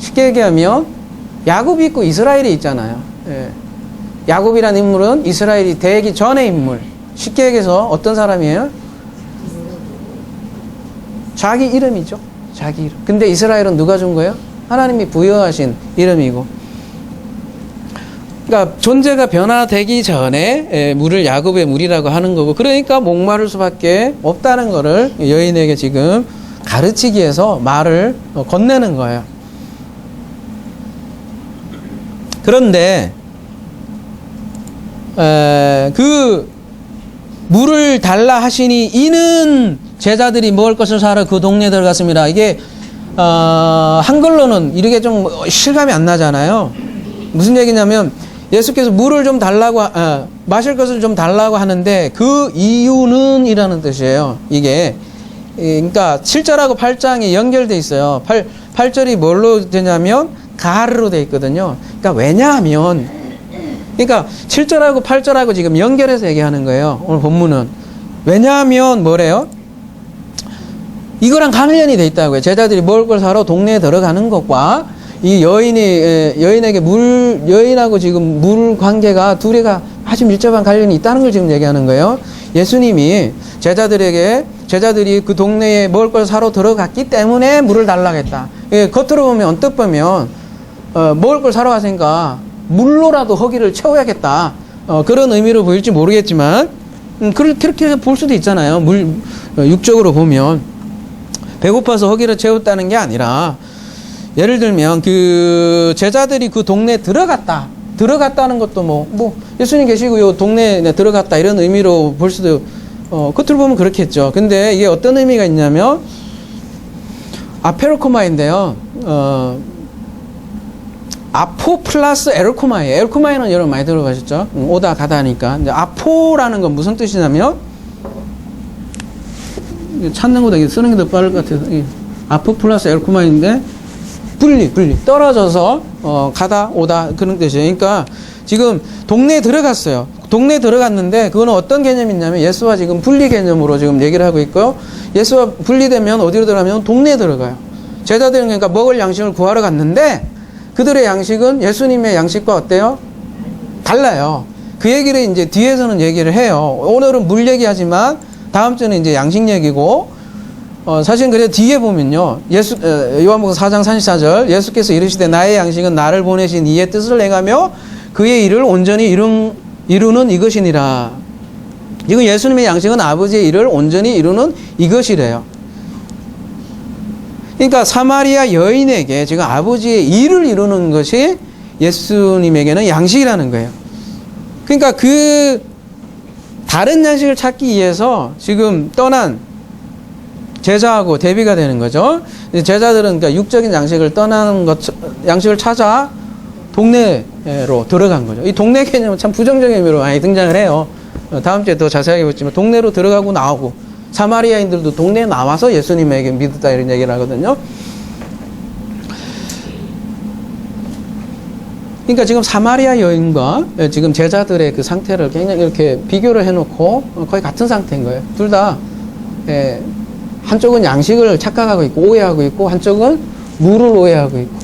쉽게 얘기하면 야곱이 있고 이스라엘이 있잖아요. 예. 야곱이란 인물은 이스라엘이 되기 전의 인물. 쉽게 얘기해서 어떤 사람이에요? 자기 이름이죠. 자기 이름. 근데 이스라엘은 누가 준 거예요? 하나님이 부여하신 이름이고. 그러니까 존재가 변화되기 전에 물을 야곱의 물이라고 하는 거고, 그러니까 목마를 수밖에 없다는 거를 여인에게 지금 가르치기 위해서 말을 건네는 거예요. 그런데 그 물을 달라 하시니 이는 제자들이 먹을 것을 사러 그 동네에 들어갔습니다. 이게 한글로는 이렇게 좀 실감이 안 나잖아요. 무슨 얘기냐면 예수께서 물을 좀 달라고 마실 것을 좀 달라고 하는데 그 이유는 이라는 뜻이에요. 이게 그러니까 7절하고 8장이 연결돼 있어요. 8절이 뭘로 되냐면 가르로 돼 있거든요. 그러니까 왜냐하면 그러니까 7절하고 8절하고 지금 연결해서 얘기하는 거예요. 오늘 본문은. 왜냐하면 뭐래요? 이거랑 관련이 돼 있다고요. 제자들이 먹을 걸 사러 동네에 들어가는 것과 이 여인에게 여인하고 지금 물 관계가 둘이가 아주 밀접한 관련이 있다는 걸 지금 얘기하는 거예요. 예수님이 제자들이 그 동네에 먹을 걸 사러 들어갔기 때문에 물을 달라고 했다. 예, 겉으로 보면, 언뜻 보면, 먹을 걸 사러 갔으니까 물로라도 허기를 채워야겠다. 그런 의미로 보일지 모르겠지만, 그렇게 볼 수도 있잖아요. 육적으로 보면. 배고파서 허기를 채웠다는 게 아니라, 예를 들면 그 제자들이 그 동네에 들어갔다는 것도 예수님 계시고 요 동네에 들어갔다 이런 의미로 볼 수도 겉으로 보면 그렇겠죠. 근데 이게 어떤 의미가 있냐면 아페르코마인데요. 아포 플러스 에르코마예요. 에르코마에는 여러분 많이 들어가셨죠? 오다 가다 하니까. 이제 아포라는 건 무슨 뜻이냐면 찾는 것보다 쓰는 게 더 빠를 것 같아서 아포 플러스 에르코마인데 분리 떨어져서 가다 오다 그런 뜻이에요. 그러니까 지금 동네에 들어갔어요. 동네에 들어갔는데 그거는 어떤 개념이 있냐면 예수와 지금 분리 개념으로 지금 얘기를 하고 있고요. 예수와 분리되면 어디로 들어가면 동네에 들어가요. 제자들은 그러니까 먹을 양식을 구하러 갔는데 그들의 양식은 예수님의 양식과 어때요? 달라요. 그 얘기를 이제 뒤에서는 얘기를 해요. 오늘은 물 얘기하지만 다음 주는 이제 양식 얘기고 사실 그래 뒤에 보면요. 요한복음 4장 34절 예수께서 이르시되 나의 양식은 나를 보내신 이의 뜻을 행하며 그의 일을 온전히 이루는 이것이니라. 이거 예수님의 양식은 아버지의 일을 온전히 이루는 이것이래요. 그러니까 사마리아 여인에게 지금 아버지의 일을 이루는 것이 예수님에게는 양식이라는 거예요. 그러니까 그 다른 양식을 찾기 위해서 지금 떠난 제자하고 대비가 되는 거죠. 제자들은 그러니까 육적인 양식을 양식을 찾아 동네로 들어간 거죠. 이 동네 개념은 참 부정적인 의미로 많이 등장을 해요. 다음 주에 더 자세하게 보지만 동네로 들어가고 나오고 사마리아인들도 동네에 나와서 예수님에게 믿었다 이런 얘기를 하거든요. 그러니까 지금 사마리아 여인과 지금 제자들의 그 상태를 굉장히 이렇게 비교를 해놓고 거의 같은 상태인 거예요. 둘 다 한쪽은 양식을 착각하고 있고 오해하고 있고 한쪽은 물을 오해하고 있고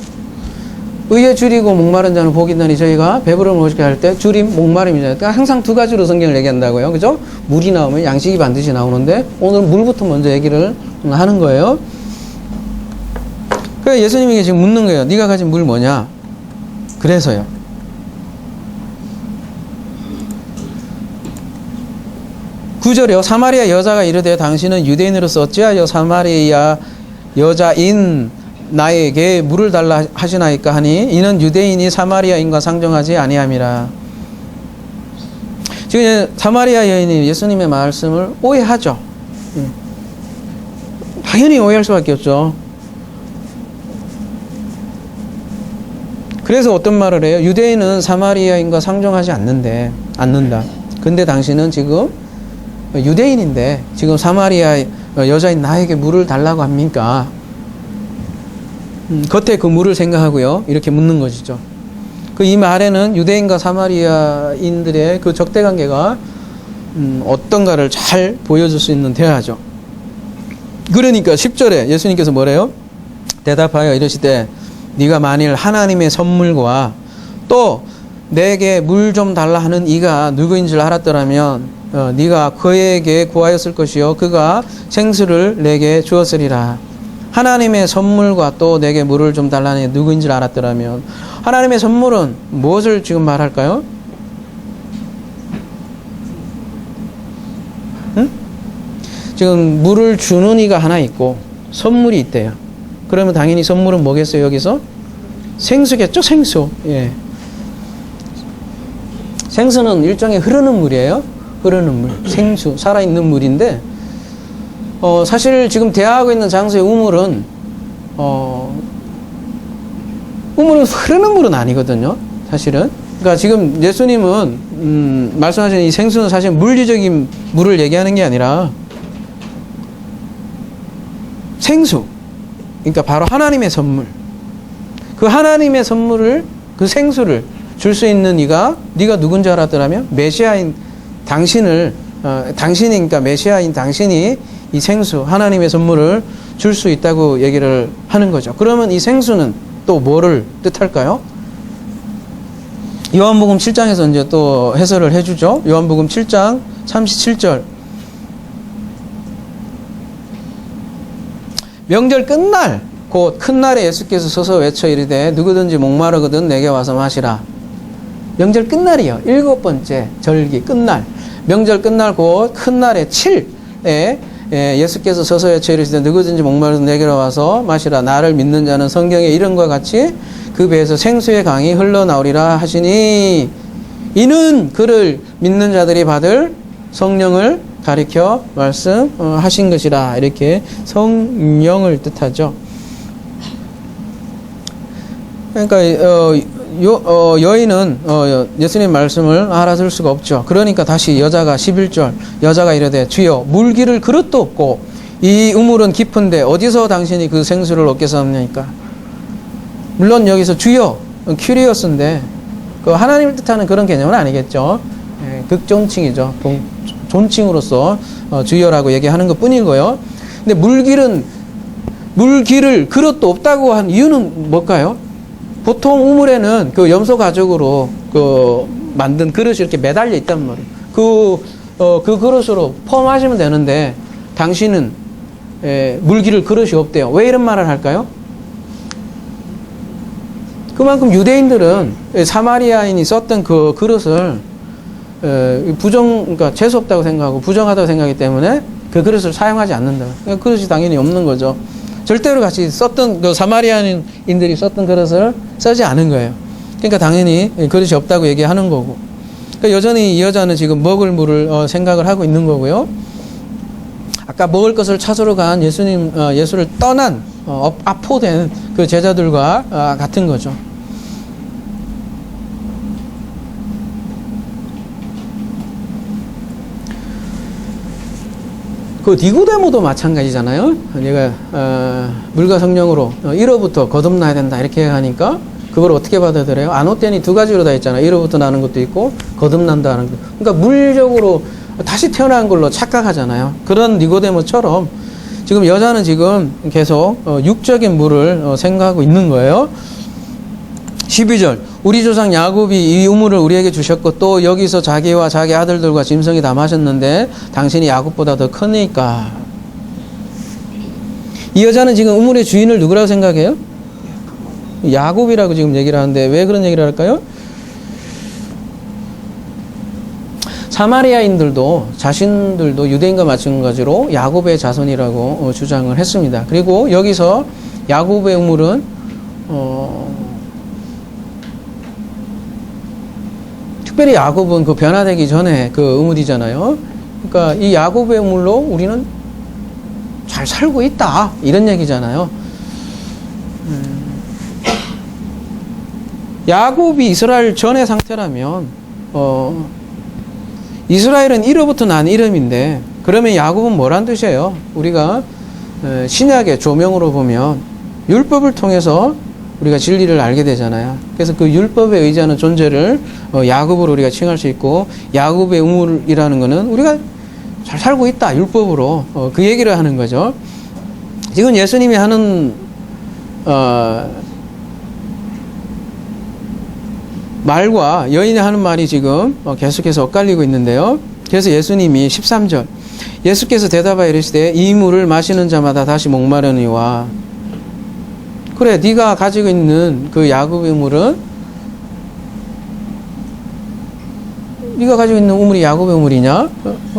의에 줄이고 목마른 자는 복이 있나니 저희가 배부름을 오시게 할 때 줄임 목마름이잖아요. 그러니까 항상 두 가지로 성경을 얘기한다고요. 그죠? 물이 나오면 양식이 반드시 나오는데 오늘은 물부터 먼저 얘기를 하는 거예요. 그래서 예수님이 지금 묻는 거예요. 네가 가진 물 뭐냐? 그래서요. 구절이요. 사마리아 여자가 이르되 당신은 유대인으로서 어찌하여 사마리아 여자인 나에게 물을 달라 하시나이까 하니 이는 유대인이 사마리아인과 상종하지 아니함이라. 지금 사마리아 여인이 예수님의 말씀을 오해하죠. 당연히 오해할 수밖에 없죠. 그래서 어떤 말을 해요? 유대인은 사마리아인과 상종하지 않는다. 근데 당신은 지금 유대인인데 지금 사마리아 여자인 나에게 물을 달라고 합니까? 겉에 그 물을 생각하고요. 이렇게 묻는 것이죠. 이 말에는 유대인과 사마리아인들의 그 적대관계가 어떤가를 잘 보여줄 수 있는 대화죠. 그러니까 10절에 예수님께서 뭐래요? 대답하여 이르시되 네가 만일 하나님의 선물과 또 내게 물 좀 달라 하는 이가 누구인 줄 알았더라면 네가 그에게 구하였을 것이요 그가 생수를 내게 주었으리라. 하나님의 선물과 또 내게 물을 좀 달라는 누구인 줄 알았더라면, 하나님의 선물은 무엇을 지금 말할까요? 응? 지금 물을 주는 이가 하나 있고 선물이 있대요. 그러면 당연히 선물은 뭐겠어요? 여기서 생수겠죠. 생수. 예. 생수는 일종의 흐르는 물이에요. 흐르는 물, 생수, 살아있는 물인데 사실 지금 대하고 있는 장소의 우물은 우물은 흐르는 물은 아니거든요. 사실은. 그러니까 지금 예수님은 말씀하신 이 생수는 사실 물리적인 물을 얘기하는 게 아니라 생수. 그러니까 바로 하나님의 선물. 그 하나님의 선물을, 그 생수를 줄 수 있는 네가 누군지 알았더라면 메시아인 당신을 당신이, 그러니까 메시아인 당신이 이 생수, 하나님의 선물을 줄 수 있다고 얘기를 하는 거죠. 그러면 이 생수는 또 뭐를 뜻할까요? 요한복음 7장에서 이제 또 해설을 해주죠. 요한복음 7장 37절. 명절 끝날, 곧 큰 날에 예수께서 서서 외쳐 이르되 누구든지 목마르거든 내게 와서 마시라. 명절 끝날이요. 7번째 절기 끝날. 명절 끝날 곧 큰 날에 7에 예수께서 서서 외쳐 이르시되 누구든지 목마르거든 내게로 와서 마시라. 나를 믿는 자는 성경의 이름과 같이 그 배에서 생수의 강이 흘러나오리라 하시니 이는 그를 믿는 자들이 받을 성령을 가리켜 말씀하신 것이라. 이렇게 성령을 뜻하죠. 그러니까 여인은 예수님 말씀을 알아들 수가 없죠. 그러니까 다시 여자가 11절 여자가 이르되 주여 물기를 그릇도 없고 이 우물은 깊은데 어디서 당신이 그 생수를 얻겠사옵나이까. 물론 여기서 주여 큐리어스인데 그 하나님을 뜻하는 그런 개념은 아니겠죠. 극존칭이죠. 존칭으로서 주여라고 얘기하는 것 뿐이고요. 근데 물기를 그릇도 없다고 한 이유는 뭘까요? 보통 우물에는 그 염소 가죽으로 만든 그릇이 이렇게 매달려 있단 말이에요. 그 그릇으로 퍼마시면 되는데 당신은 물기를 그릇이 없대요. 왜 이런 말을 할까요? 그만큼 유대인들은 사마리아인이 썼던 그 그릇을 그러니까 재수 없다고 생각하고 부정하다고 생각하기 때문에 그 그릇을 사용하지 않는다. 그러니까 그릇이 당연히 없는 거죠. 절대로 같이 썼던 그 사마리아인들이 썼던 그릇을 쓰지 않은 거예요. 그러니까 당연히 그릇이 없다고 얘기하는 거고. 그러니까 여전히 이 여자는 지금 먹을 물을 생각을 하고 있는 거고요. 아까 먹을 것을 찾으러 간 예수를 떠난 아포된 그 제자들과 같은 거죠. 그 니고데모도 마찬가지잖아요. 내가 물과 성령으로 1호부터 거듭나야 된다 이렇게 하니까 그걸 어떻게 받아들여요? 안호땡이 두 가지로 다 있잖아요. 1호부터 나는 것도 있고 거듭난다는 것. 그러니까 물적으로 다시 태어난 걸로 착각하잖아요. 그런 니고데모처럼 지금 여자는 지금 계속 육적인 물을 생각하고 있는 거예요. 12절 우리 조상 야곱이 이 우물을 우리에게 주셨고 또 여기서 자기와 자기 아들들과 짐승이 다 마셨는데 당신이 야곱보다 더 크니까. 이 여자는 지금 우물의 주인을 누구라고 생각해요? 야곱이라고 지금 얘기를 하는데 왜 그런 얘기를 할까요? 사마리아인들도 자신들도 유대인과 마찬가지로 야곱의 자손이라고 주장을 했습니다. 그리고 여기서 야곱의 우물은 특별히 야곱은 그 변화되기 전에 그 우물이잖아요. 그러니까 이 야곱의 우물로 우리는 잘 살고 있다 이런 얘기잖아요. 야곱이 이스라엘 전의 상태라면 이스라엘은 이로부터 난 이름인데 그러면 야곱은 뭐란 뜻이에요? 우리가 신약의 조명으로 보면 율법을 통해서 우리가 진리를 알게 되잖아요. 그래서 그 율법에 의지하는 존재를 야곱으로 우리가 칭할 수 있고 야곱의 우물이라는 것은 우리가 잘 살고 있다 율법으로 그 얘기를 하는 거죠. 지금 예수님이 하는 말과 여인이 하는 말이 지금 계속해서 엇갈리고 있는데요. 그래서 예수님이 13절 예수께서 대답하여 이르시되 이 물을 마시는 자마다 다시 목마르니와 그래 네가 가지고 있는 그 야곱의 우물은 네가 가지고 있는 우물이 야곱의 우물이냐?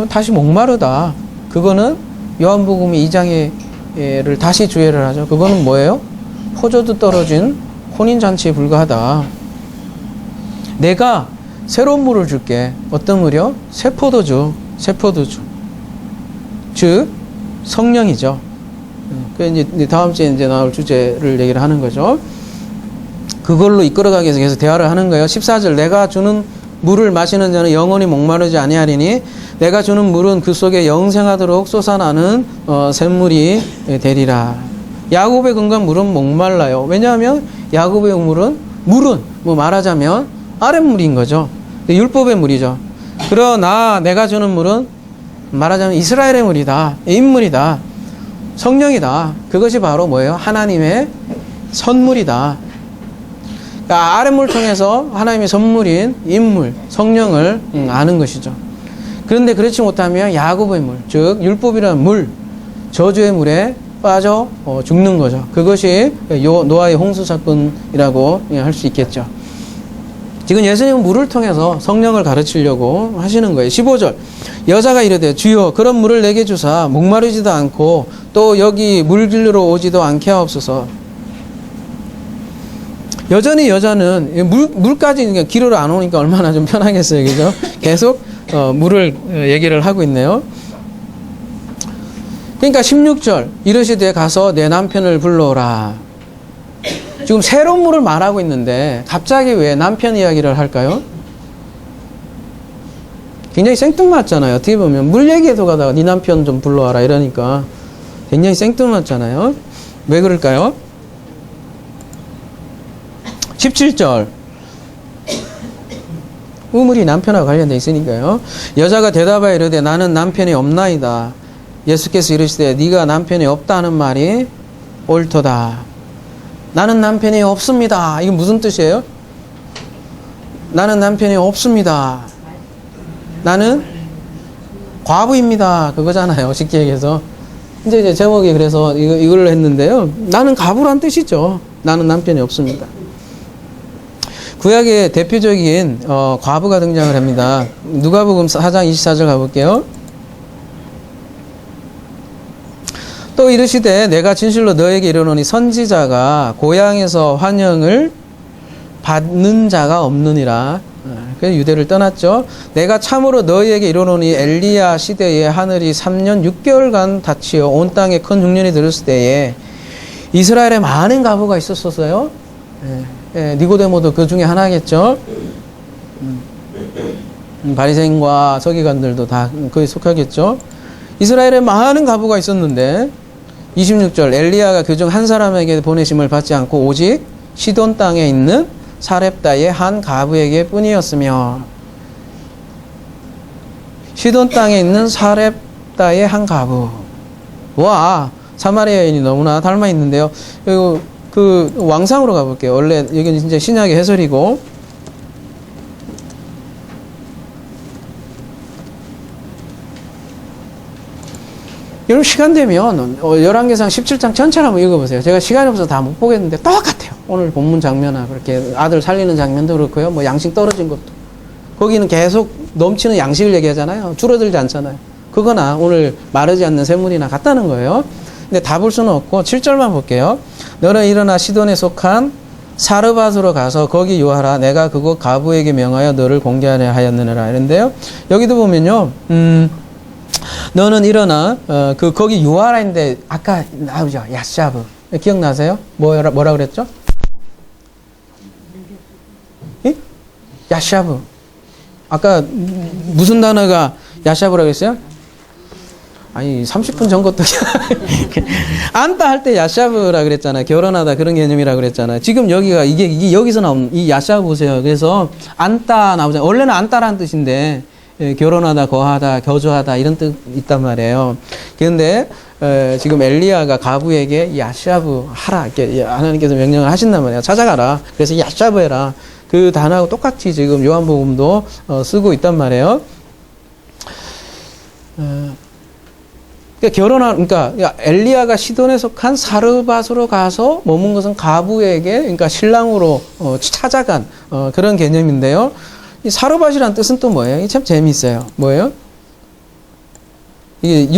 다시 목마르다. 그거는 요한복음 2장에를 다시 주의를 하죠. 그거는 뭐예요? 포도주 떨어진 혼인잔치에 불과하다. 내가 새로운 물을 줄게. 어떤 물이요? 새 포도주. 즉 성령이죠. 그 이제 다음 주에 이제 나올 주제를 얘기를 하는 거죠. 그걸로 이끌어가기 위해서 계속 대화를 하는 거예요. 14절 내가 주는 물을 마시는 자는 영원히 목마르지 아니하리니 내가 주는 물은 그 속에 영생하도록 솟아나는 샘물이 되리라. 야곱의 건강 물은 목말라요. 왜냐하면 야곱의 물은 뭐 말하자면 아랫물인 거죠. 율법의 물이죠. 그러나 내가 주는 물은 말하자면 이스라엘의 물이다. 인물이다. 성령이다. 그것이 바로 뭐예요? 하나님의 선물이다. 그러니까 아랫물 통해서 하나님의 선물인 인물, 성령을 아는 것이죠. 그런데 그렇지 못하면 야곱의 물, 즉 율법이라는 물, 저주의 물에 빠져 죽는 거죠. 그것이 노아의 홍수 사건이라고 할 수 있겠죠. 지금 예수님은 물을 통해서 성령을 가르치려고 하시는 거예요. 15절 여자가 이르되 주여 그런 물을 내게 주사 목마르지도 않고 또 여기 물길로 오지도 않게 하옵소서. 여전히 여자는 물까지 길을 안 오니까 얼마나 좀 편하겠어요. 그죠? 계속 물을 얘기를 하고 있네요. 그러니까 16절 이르시되 가서 내 남편을 불러오라. 지금 새로운 물을 말하고 있는데 갑자기 왜 남편 이야기를 할까요? 굉장히 생뚱맞잖아요. 어떻게 보면 물 얘기해서 가다가 네 남편 좀 불러와라 이러니까 굉장히 생뚱맞잖아요. 왜 그럴까요? 17절 우물이 남편하고 관련되어 있으니까요. 여자가 대답하여 이르되 나는 남편이 없나이다. 예수께서 이르시되 네가 남편이 없다는 말이 옳도다. 나는 남편이 없습니다. 이게 무슨 뜻이에요? 나는 남편이 없습니다. 나는 과부입니다. 그거잖아요. 쉽게 얘기해서. 이제 제목이 그래서 이걸 했는데요. 나는 과부란 뜻이죠. 나는 남편이 없습니다. 구약의 대표적인 과부가 등장을 합니다. 누가복음 4장 24절 가볼게요. 또 이르시되 내가 진실로 너에게 이르노니 선지자가 고향에서 환영을 받는 자가 없느니라. 그래서 유대를 떠났죠. 내가 참으로 너희에게 이르노니 엘리야 시대에 하늘이 3년 6개월간 닫히어 온 땅에 큰 흉년이 들었을 때에 이스라엘에 많은 과부가 있었어요. 니고데모도 그 중에 하나겠죠. 바리새인과 서기관들도 다 거기 속하겠죠. 이스라엘에 많은 과부가 있었는데 26절 엘리야가 그중 한 사람에게 보내심을 받지 않고 오직 시돈 땅에 있는 사렙다의 한 과부에게 뿐이었으며 시돈 땅에 있는 사렙다의 한 과부. 와 사마리아 여인이 너무나 닮아 있는데요. 그리고 그 왕상으로 가볼게요. 원래 여기는 진짜 신약의 해설이고 여러분 시간 되면 열왕기상 17장 전체를 한번 읽어보세요. 제가 시간이 없어서 다 못 보겠는데 똑같아요. 오늘 본문 장면하고 그렇게 아들 살리는 장면도 그렇고요. 뭐 양식 떨어진 것도. 거기는 계속 넘치는 양식을 얘기하잖아요. 줄어들지 않잖아요. 그거나 오늘 마르지 않는 샘물이나 같다는 거예요. 근데 다 볼 수는 없고 7절만 볼게요. 너는 일어나 시돈에 속한 사르밧으로 가서 거기 유하라. 내가 그곳 과부에게 명하여 너를 공개하려 하였느니라. 이런데요. 여기도 보면요. 너는 일어나 거기 유하라 했는데 아까 나오죠. 야샤브 기억나세요? 뭐라 그랬죠? 야샤브. 아까 무슨 단어가 야샤브라고 했어요? 아니 30분 전 것도 안따 할 때 야샤브라 그랬잖아요. 결혼하다 그런 개념이라 그랬잖아요. 지금 여기가 이게 여기서 나온 이 야샤브 보세요. 그래서 안따 나오잖아요. 원래는 안따라는 뜻인데 결혼하다, 거하다, 겨주하다 이런 뜻 있단 말이에요. 그런데 지금 엘리야가 가부에게 야샤브 하라 이렇게 하나님께서 명령을 하신단 말이에요. 찾아가라. 그래서 야샤브 해라. 그 단어하고 똑같이 지금 요한복음도 쓰고 있단 말이에요. 그러니까 엘리야가 시돈에 속한 사르밧으로 가서 머문 것은 가부에게, 그러니까 신랑으로 찾아간 그런 개념인데요. 이 사르밧이라는 뜻은 또 뭐예요? 이게 참 재미있어요. 뭐예요? 이게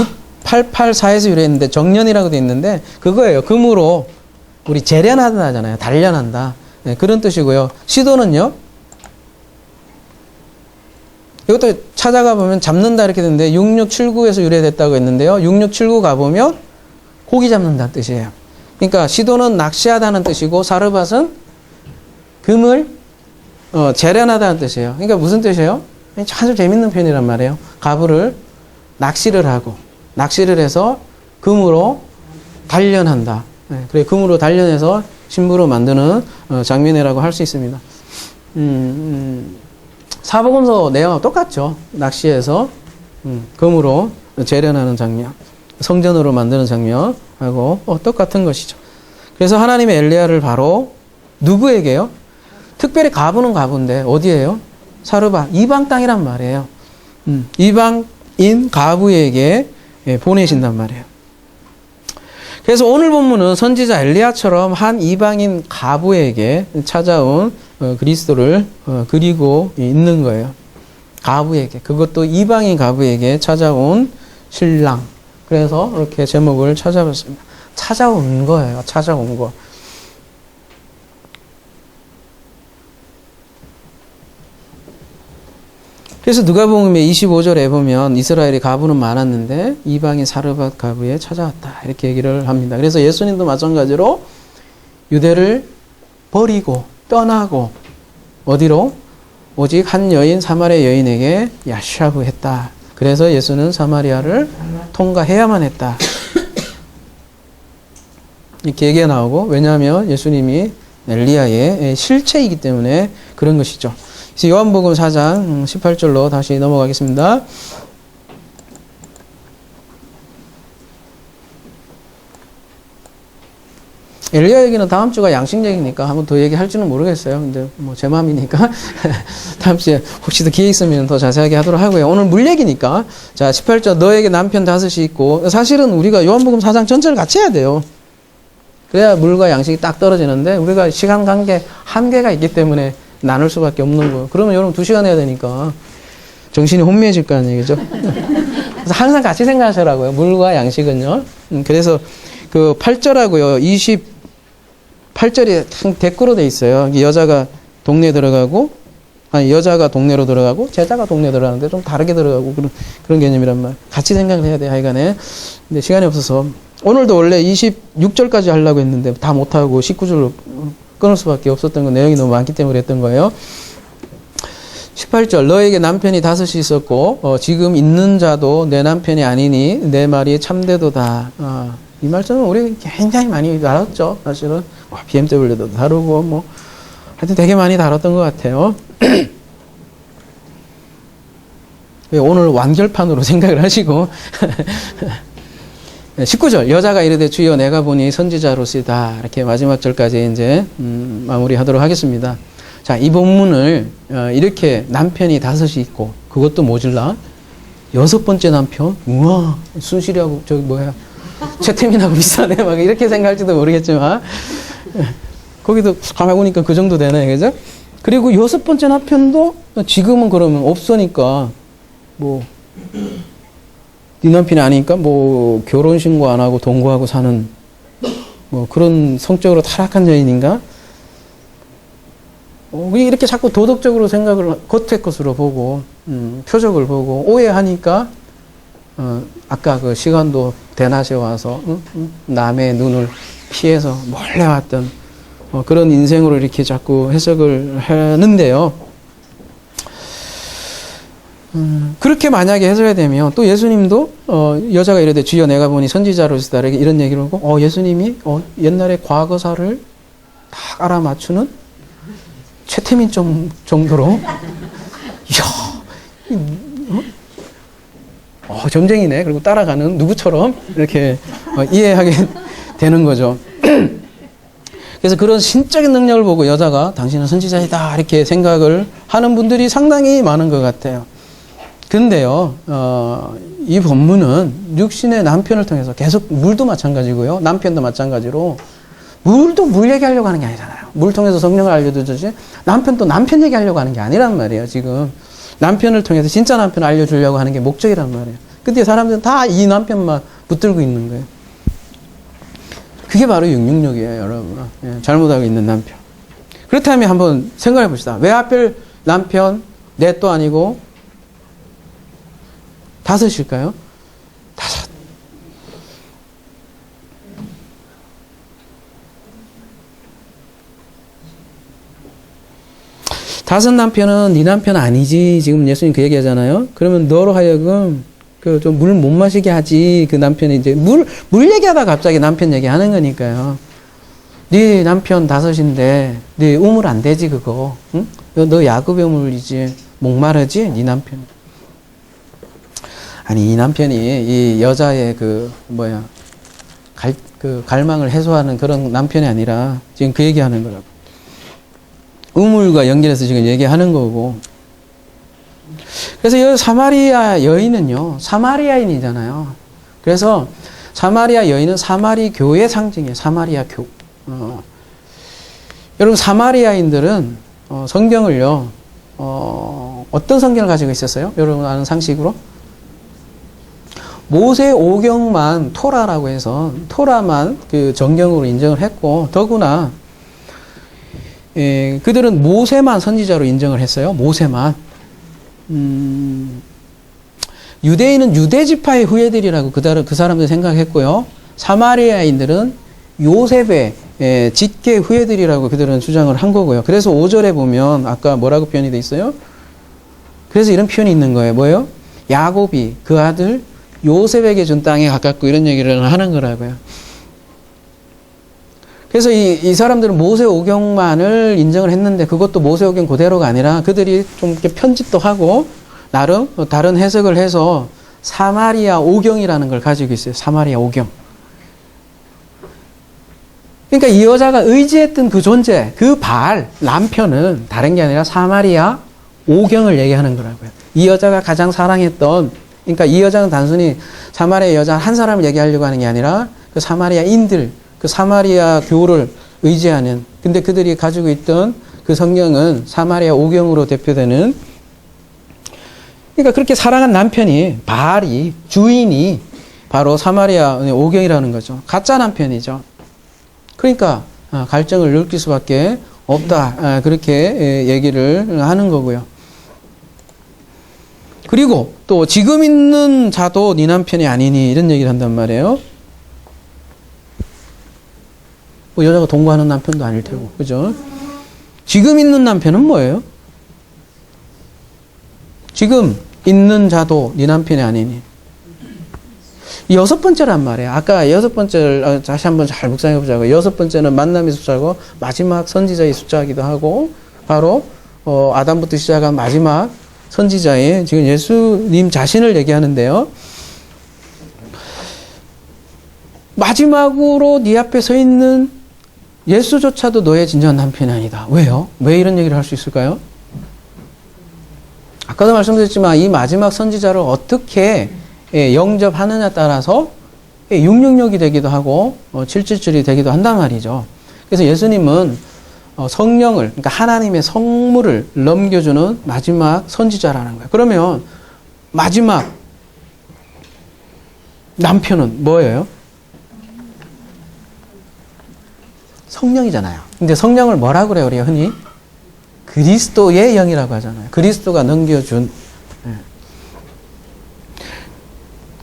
6884에서 유래했는데 정년이라고 되어 있는데 그거예요. 금으로 우리 재련하다 하잖아요. 단련한다. 네, 그런 뜻이고요. 시돈은요. 이것도 찾아가 보면 잡는다 이렇게 되는데 6679에서 유래됐다고 했는데요. 6679 가보면 고기 잡는다는 뜻이에요. 그러니까 시돈은 낚시하다는 뜻이고 사르밧은 금을 재련하다는 뜻이에요. 그러니까 무슨 뜻이에요? 아주 재밌는 표현이란 말이에요. 가부를 낚시를 하고 낚시를 해서 금으로 단련한다. 네, 그래 금으로 단련해서 신부로 만드는 장면이라고 할 수 있습니다. 사복음서 내용하고 똑같죠. 낚시해서 금으로 재련하는 장면, 성전으로 만드는 장면하고 똑같은 것이죠. 그래서 하나님의 엘리야를 바로 누구에게요? 특별히 가부는 가부인데 어디예요? 사르밧, 이방 땅이란 말이에요. 이방인 가부에게 보내신단 말이에요. 그래서 오늘 본문은 선지자 엘리야처럼 한 이방인 가부에게 찾아온 그리스도를 그리고 있는 거예요. 가부에게. 그것도 이방인 가부에게 찾아온 신랑. 그래서 이렇게 제목을 찾아봤습니다. 찾아온 거예요. 찾아온 거. 그래서 누가복음의 25절에 보면 이스라엘의 가부는 많았는데 이방인 사르밧 가부에 찾아왔다. 이렇게 얘기를 합니다. 그래서 예수님도 마찬가지로 유대를 버리고 떠나고 어디로? 오직 한 여인 사마리아 여인에게 야샤브 했다. 그래서 예수는 사마리아를 통과해야만 했다. 이렇게 얘기가 나오고 왜냐하면 예수님이 엘리야의 실체이기 때문에 그런 것이죠. 그래서 요한복음 4장 18절로 다시 넘어가겠습니다. 엘리야 얘기는 다음 주가 양식 얘기니까 한번 더 얘기할지는 모르겠어요. 근데 뭐 제 마음이니까 다음 주에 혹시 더 기회 있으면 더 자세하게 하도록 하고요. 오늘 물 얘기니까 자 18절 너에게 남편 5이 있고 사실은 우리가 요한복음 4장 전체를 같이 해야 돼요. 그래야 물과 양식이 딱 떨어지는데 우리가 시간 관계 한계가 있기 때문에 나눌 수밖에 없는 거예요. 그러면 여러분 2시간 해야 되니까 정신이 혼미해질 거 아니에요. 그죠? 그래서 항상 같이 생각하시라고요. 물과 양식은요. 그래서 그 8절하고요. 28절이 대꾸로 돼 있어요. 여자가 동네에 들어가고 여자가 동네로 들어가고 제자가 동네에 들어가는데 좀 다르게 들어가고 그런 개념이란 말. 같이 생각을 해야 돼요. 하여간에. 근데 시간이 없어서 오늘도 원래 26절까지 하려고 했는데 다 못하고 19절로 끊을 수밖에 없었던 건 내용이 너무 많기 때문에 그랬던 거예요. 18절 너에게 남편이 5이 있었고 지금 있는 자도 내 남편이 아니니 내 말이 참되도다. 이 말씀은 우리 굉장히 많이 다뤘죠. 사실은 BMW도 다루고 뭐 하여튼 되게 많이 다뤘던 것 같아요. 오늘 완결판으로 생각을 하시고 19절 여자가 이르되 주여 내가 보니 선지자로시다. 이렇게 마지막 절까지 이제 마무리하도록 하겠습니다. 자, 이 본문을 이렇게 남편이 5이 있고 그것도 모질라 6번째 남편 우와 순실이하고 저기 뭐야 최태민하고 비슷하네 막 이렇게 생각할지도 모르겠지만 거기도 가만히 보니까 그 정도 되네. 그죠? 그리고 6번째 남편도 지금은 그러면 없으니까 뭐 네 남편이 아니니까 뭐 결혼신고 안 하고 동거하고 사는 뭐 그런 성적으로 타락한 여인인가? 이렇게 자꾸 도덕적으로 생각을 겉의 것으로 보고 표적을 보고 오해하니까 아까 그 시간도 대낮에 와서 남의 눈을 피해서 몰래 왔던 그런 인생으로 이렇게 자꾸 해석을 하는데요. 그렇게 만약에 해석이 되면 또 예수님도 여자가 이르되 주여 내가 보니 선지자로서 나에게 이런 얘기를 하고 예수님이 옛날에 과거사를 다 알아맞추는 최태민 정도로 이야 점쟁이네. 그리고 따라가는 누구처럼 이렇게 이해하게 되는 거죠. 그래서 그런 신적인 능력을 보고 여자가 당신은 선지자이다 이렇게 생각을 하는 분들이 상당히 많은 것 같아요. 근데요, 이 본문은 육신의 남편을 통해서 계속 물도 마찬가지고요, 남편도 마찬가지로 물도 물 얘기하려고 하는 게 아니잖아요. 물 통해서 성령을 알려주듯이 남편도 남편 얘기하려고 하는 게 아니란 말이에요. 지금 남편을 통해서 진짜 남편을 알려주려고 하는 게 목적이란 말이에요. 근데 사람들은 다 이 남편만 붙들고 있는 거예요. 그게 바로 육육력이에요, 여러분. 잘못 알고 있는 남편. 그렇다면 한번 생각해 봅시다. 왜 하필 남편 넷도 아니고 다섯일까요? 다섯. 다섯 남편은 네 남편 아니지. 지금 예수님 그 얘기하잖아요. 그러면 너로 하여금 그 좀 물 못 마시게 하지. 그 남편이 이제 물 얘기하다 갑자기 남편 얘기하는 거니까요. 네 남편 다섯인데 네 우물 안 되지 그거. 응? 너 야곱의 우물이지. 목마르지? 네 남편. 아니 이 남편이 이 여자의 갈망을 해소하는 그런 남편이 아니라 지금 그 얘기하는 거라고. 우물과 연결해서 지금 얘기하는 거고. 그래서 이 사마리아 여인은요, 사마리아인이잖아요. 그래서 사마리아 여인은 사마리 교의 상징이에요. 사마리아 교. 여러분 사마리아인들은 성경을요, 어떤 성경을 가지고 있었어요? 여러분 아는 상식으로? 모세 오경만 토라라고 해서 토라만 그 정경으로 인정을 했고, 더구나 그들은 모세만 선지자로 인정을 했어요. 모세만. 유대인은 유대지파의 후예들이라고 그 사람들 생각했고요. 사마리아인들은 요셉의 직계 후예들이라고 그들은 주장을 한 거고요. 그래서 5절에 보면 아까 뭐라고 표현이 돼 있어요? 그래서 이런 표현이 있는 거예요. 뭐예요? 야곱이 그 아들 요셉에게 준 땅에 가깝고 이런 얘기를 하는 거라고요. 그래서 이 사람들은 모세 오경만을 인정을 했는데 그것도 모세 오경 그대로가 아니라 그들이 좀 이렇게 편집도 하고 나름 다른 해석을 해서 사마리아 오경이라는 걸 가지고 있어요. 사마리아 오경. 그러니까 이 여자가 의지했던 그 존재, 그 남편은 다른 게 아니라 사마리아 오경을 얘기하는 거라고요. 이 여자가 가장 사랑했던, 그러니까 이 여자는 단순히 사마리아 여자 한 사람을 얘기하려고 하는 게 아니라 그 사마리아인들, 그 사마리아 교를 의지하는, 근데 그들이 가지고 있던 그 성경은 사마리아 오경으로 대표되는, 그러니까 그렇게 사랑한 남편이, 주인이 바로 사마리아 오경이라는 거죠. 가짜 남편이죠. 그러니까 갈증을 느낄 수밖에 없다. 그렇게 얘기를 하는 거고요. 그리고 또 지금 있는 자도 네 남편이 아니니 이런 얘기를 한단 말이에요. 뭐 여자가 동거하는 남편도 아닐 테고, 그죠? 지금 있는 남편은 뭐예요? 지금 있는 자도 네 남편이 아니니. 여섯 번째란 말이에요. 아까 여섯 번째를 다시 한번 잘 묵상해 보자고. 여섯 번째는 만남의 숫자고 마지막 선지자의 숫자이기도 하고, 바로 아담부터 시작한 마지막 선지자의 지금 예수님 자신을 얘기하는데요. 마지막으로 네 앞에 서 있는 예수조차도 너의 진정한 남편이 아니다. 왜요? 왜 이런 얘기를 할 수 있을까요? 아까도 말씀드렸지만 이 마지막 선지자를 어떻게 영접하느냐에 따라서 666이 되기도 하고 777이 되기도 한단 말이죠. 그래서 예수님은 성령을, 그러니까 하나님의 성물을 넘겨주는 마지막 선지자라는 거예요. 그러면 마지막 남편은 뭐예요? 성령이잖아요. 근데 성령을 뭐라고 그래요, 우리가 흔히? 그리스도의 영이라고 하잖아요. 그리스도가 넘겨준.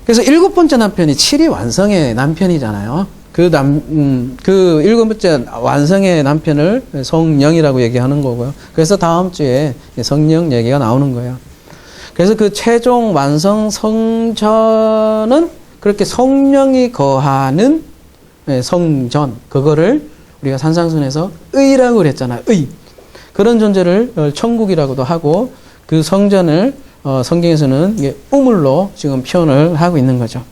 그래서 일곱 번째 남편이 7위 완성의 남편이잖아요. 그 일곱 번째 완성의 남편을 성령이라고 얘기하는 거고요. 그래서 다음 주에 성령 얘기가 나오는 거예요. 그래서 그 최종 완성 성전은 그렇게 성령이 거하는 성전, 그거를 우리가 산상순에서 의라고 그랬잖아요. 의. 그런 존재를 천국이라고도 하고 그 성전을 성경에서는 이게 우물로 지금 표현을 하고 있는 거죠.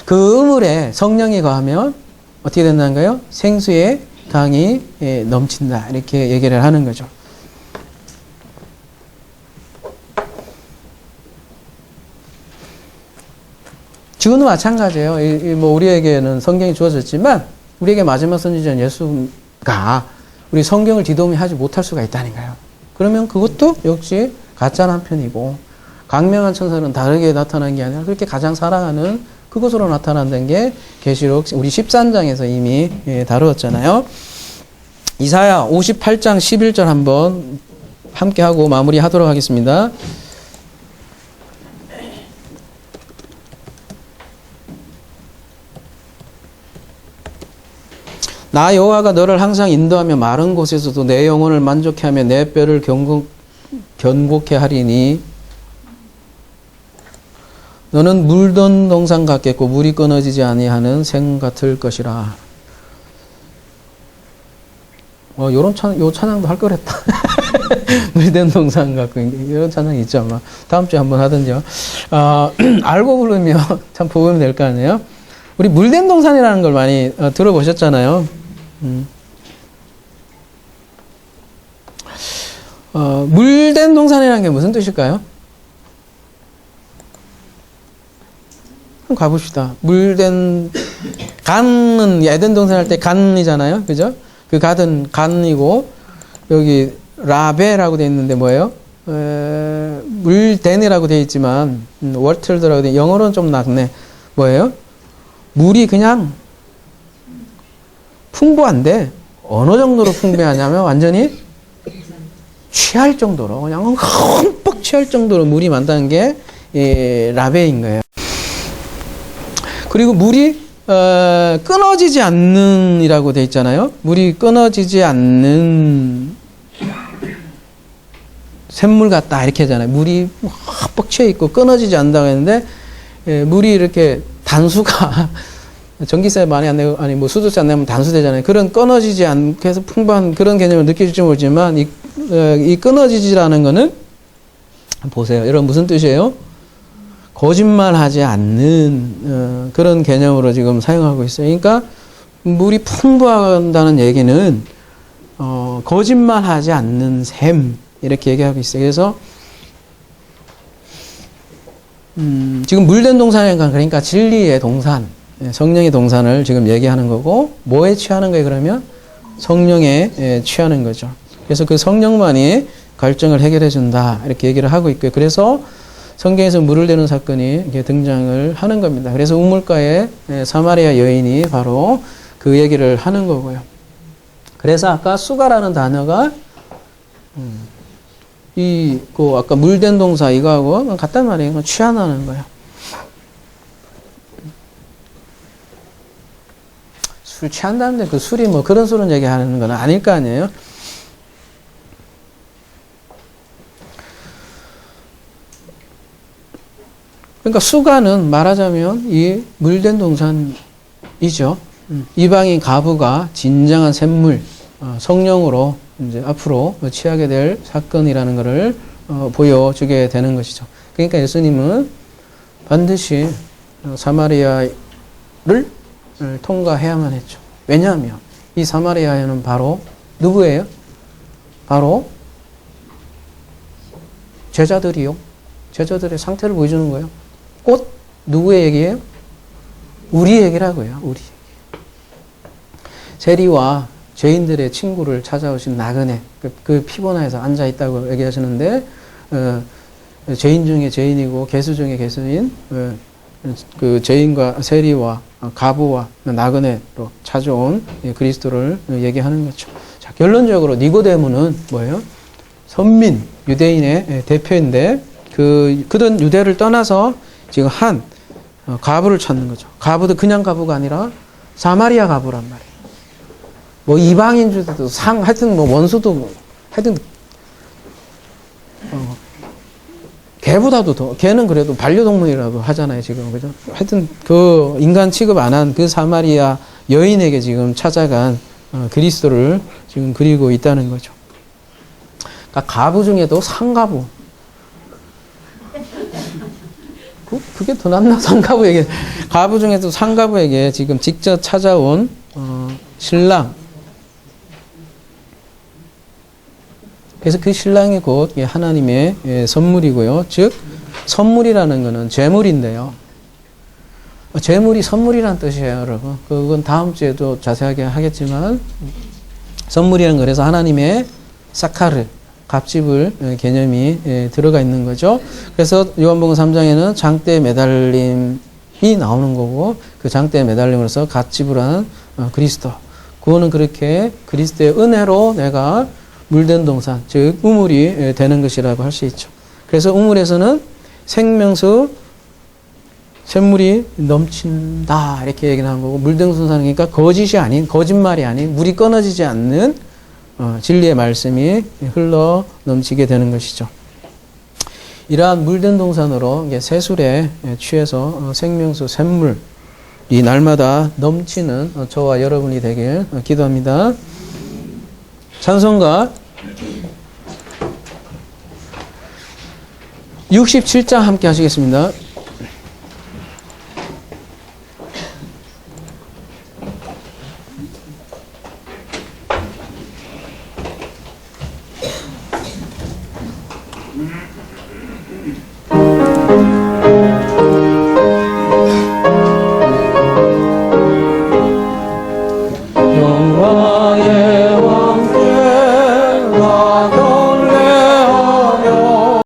그 우물에 성령이 거하면 어떻게 된다는가요? 생수의 강이 넘친다. 이렇게 얘기를 하는 거죠. 지금도 마찬가지예요. 뭐 우리에게는 성경이 주어졌지만 우리에게 마지막 선지자는 예수가 우리 성경을 뒤도미하지 못할 수가 있다니까요. 그러면 그것도 역시 가짜 남편이고 강명한 천사는 다르게 나타난 게 아니라 그렇게 가장 사랑하는 그것으로 나타난다는 게 계시록 우리 13장에서 이미 다루었잖아요. 이사야 58장 11절 한번 함께 하고 마무리하도록 하겠습니다. 나 여호와가 너를 항상 인도하며 마른 곳에서도 내 영혼을 만족해 하며 내 뼈를 견고케 하리니 너는 물든 동산 같겠고 물이 끊어지지 아니하는 샘 같을 것이라. 요 찬양도 할 거랬다. 물된 동산 같고 이런 찬양이 있죠 아마. 다음 주에 한번 하든지요. 알고 부르면 참 복음이 될 거 아니에요. 우리 물된 동산이라는 걸 많이 들어보셨잖아요. 물된 동산이라는 게 무슨 뜻일까요? 한번 가봅시다. 물된 간은 에덴 동산 할 때 간이잖아요, 그죠? 그 간은 간이고 여기 라베라고 돼 있는데 뭐예요? 물된이라고 돼 있지만 워틀드라고 돼 영어로는 좀 낫네. 뭐예요? 물이 그냥 풍부한데 어느 정도로 풍부하냐면 완전히 취할 정도로 그냥 흠뻑 취할 정도로 물이 많다는 게 라베인 거예요. 그리고 물이 끊어지지 않는 이라고 돼 있잖아요. 물이 끊어지지 않는 샘물 같다 이렇게 하잖아요. 물이 흠뻑 취해 있고 끊어지지 않는다고 했는데 물이 이렇게 단수가 전기세 많이 안 내고 아니 뭐 수도세 안 내면 단수되잖아요. 그런 끊어지지 않게 해서 풍부한 그런 개념을 느끼실지 모르지만 이 끊어지지라는 거는 보세요. 여러분 무슨 뜻이에요? 거짓말하지 않는 그런 개념으로 지금 사용하고 있어요. 그러니까 물이 풍부하다는 얘기는 거짓말하지 않는 샘 이렇게 얘기하고 있어요. 그래서 지금 물된 동산이니까 그러니까 진리의 동산, 성령의 동산을 지금 얘기하는 거고 뭐에 취하는 거예요? 그러면 성령에 취하는 거죠. 그래서 그 성령만이 갈증을 해결해 준다 이렇게 얘기를 하고 있고요. 그래서 성경에서 물을 대는 사건이 이렇게 등장을 하는 겁니다. 그래서 우물가에 사마리아 여인이 바로 그 얘기를 하는 거고요. 그래서 아까 수가라는 단어가 아까 물된 동사 이거하고 같단 말이에요. 취한다는 거예요. 술 취한다는데 그 술이 뭐 그런 술은 얘기하는 건 아닐 거 아니에요. 그러니까 수가는 말하자면 이 물된 동산이죠. 이방인 가부가 진정한 샘물, 성령으로 이제 앞으로 취하게 될 사건이라는 것을 보여주게 되는 것이죠. 그러니까 예수님은 반드시 사마리아를 통과해야만 했죠. 왜냐하면 이 사마리아에는 바로 누구예요? 바로 제자들이요. 제자들의 상태를 보여주는 거예요. 곧 누구의 얘기예요? 우리 얘기라고요. 우리 얘기. 세리와 죄인들의 친구를 찾아오신 나그네 그 피보나에서 앉아있다고 얘기하시는데 죄인 중에 죄인이고 개수 중에 개수인 그 죄인과 세리와 가부와 나그네로 찾아온 그리스도를 얘기하는 거죠. 자, 결론적으로 니고데모는 뭐예요? 선민 유대인의 대표인데 그런 유대를 떠나서 지금 한 가부를 찾는 거죠. 가부도 그냥 가부가 아니라 사마리아 가부란 말이에요. 뭐 이방인 주도 하여튼 뭐 원수도 하여튼 개보다도 더, 개는 그래도 반려동물이라고 하잖아요, 지금. 그죠? 하여튼, 그, 인간 취급 안 한 그 사마리아 여인에게 지금 찾아간 그리스도를 지금 그리고 있다는 거죠. 그러니까 가부 중에도 상가부. 그게 더 낫나? 상가부에게. 가부 중에도 상가부에게 지금 직접 찾아온, 신랑. 그래서 그 신랑이 곧 하나님의 선물이고요. 즉, 선물이라는 것은 재물인데요. 재물이 선물이라는 뜻이에요, 여러분. 그건 다음 주에도 자세하게 하겠지만, 선물이라는 거, 그래서 하나님의 사카르, 갑집을 개념이 들어가 있는 거죠. 그래서 요한복음 3장에는 장대에 매달림이 나오는 거고, 그 장대에 매달림으로써 갑집을 한 그리스도. 그거는 그렇게 그리스도의 은혜로 내가 물된 동산, 즉 우물이 되는 것이라고 할 수 있죠. 그래서 우물에서는 생명수, 샘물이 넘친다 이렇게 얘기를 하는 거고, 물된 동산이니까 거짓이 아닌, 거짓말이 아닌, 물이 끊어지지 않는 진리의 말씀이 흘러 넘치게 되는 것이죠. 이러한 물된 동산으로 세술에 취해서 생명수, 샘물이 날마다 넘치는 저와 여러분이 되길 기도합니다. 찬송가 67장 함께 하시겠습니다.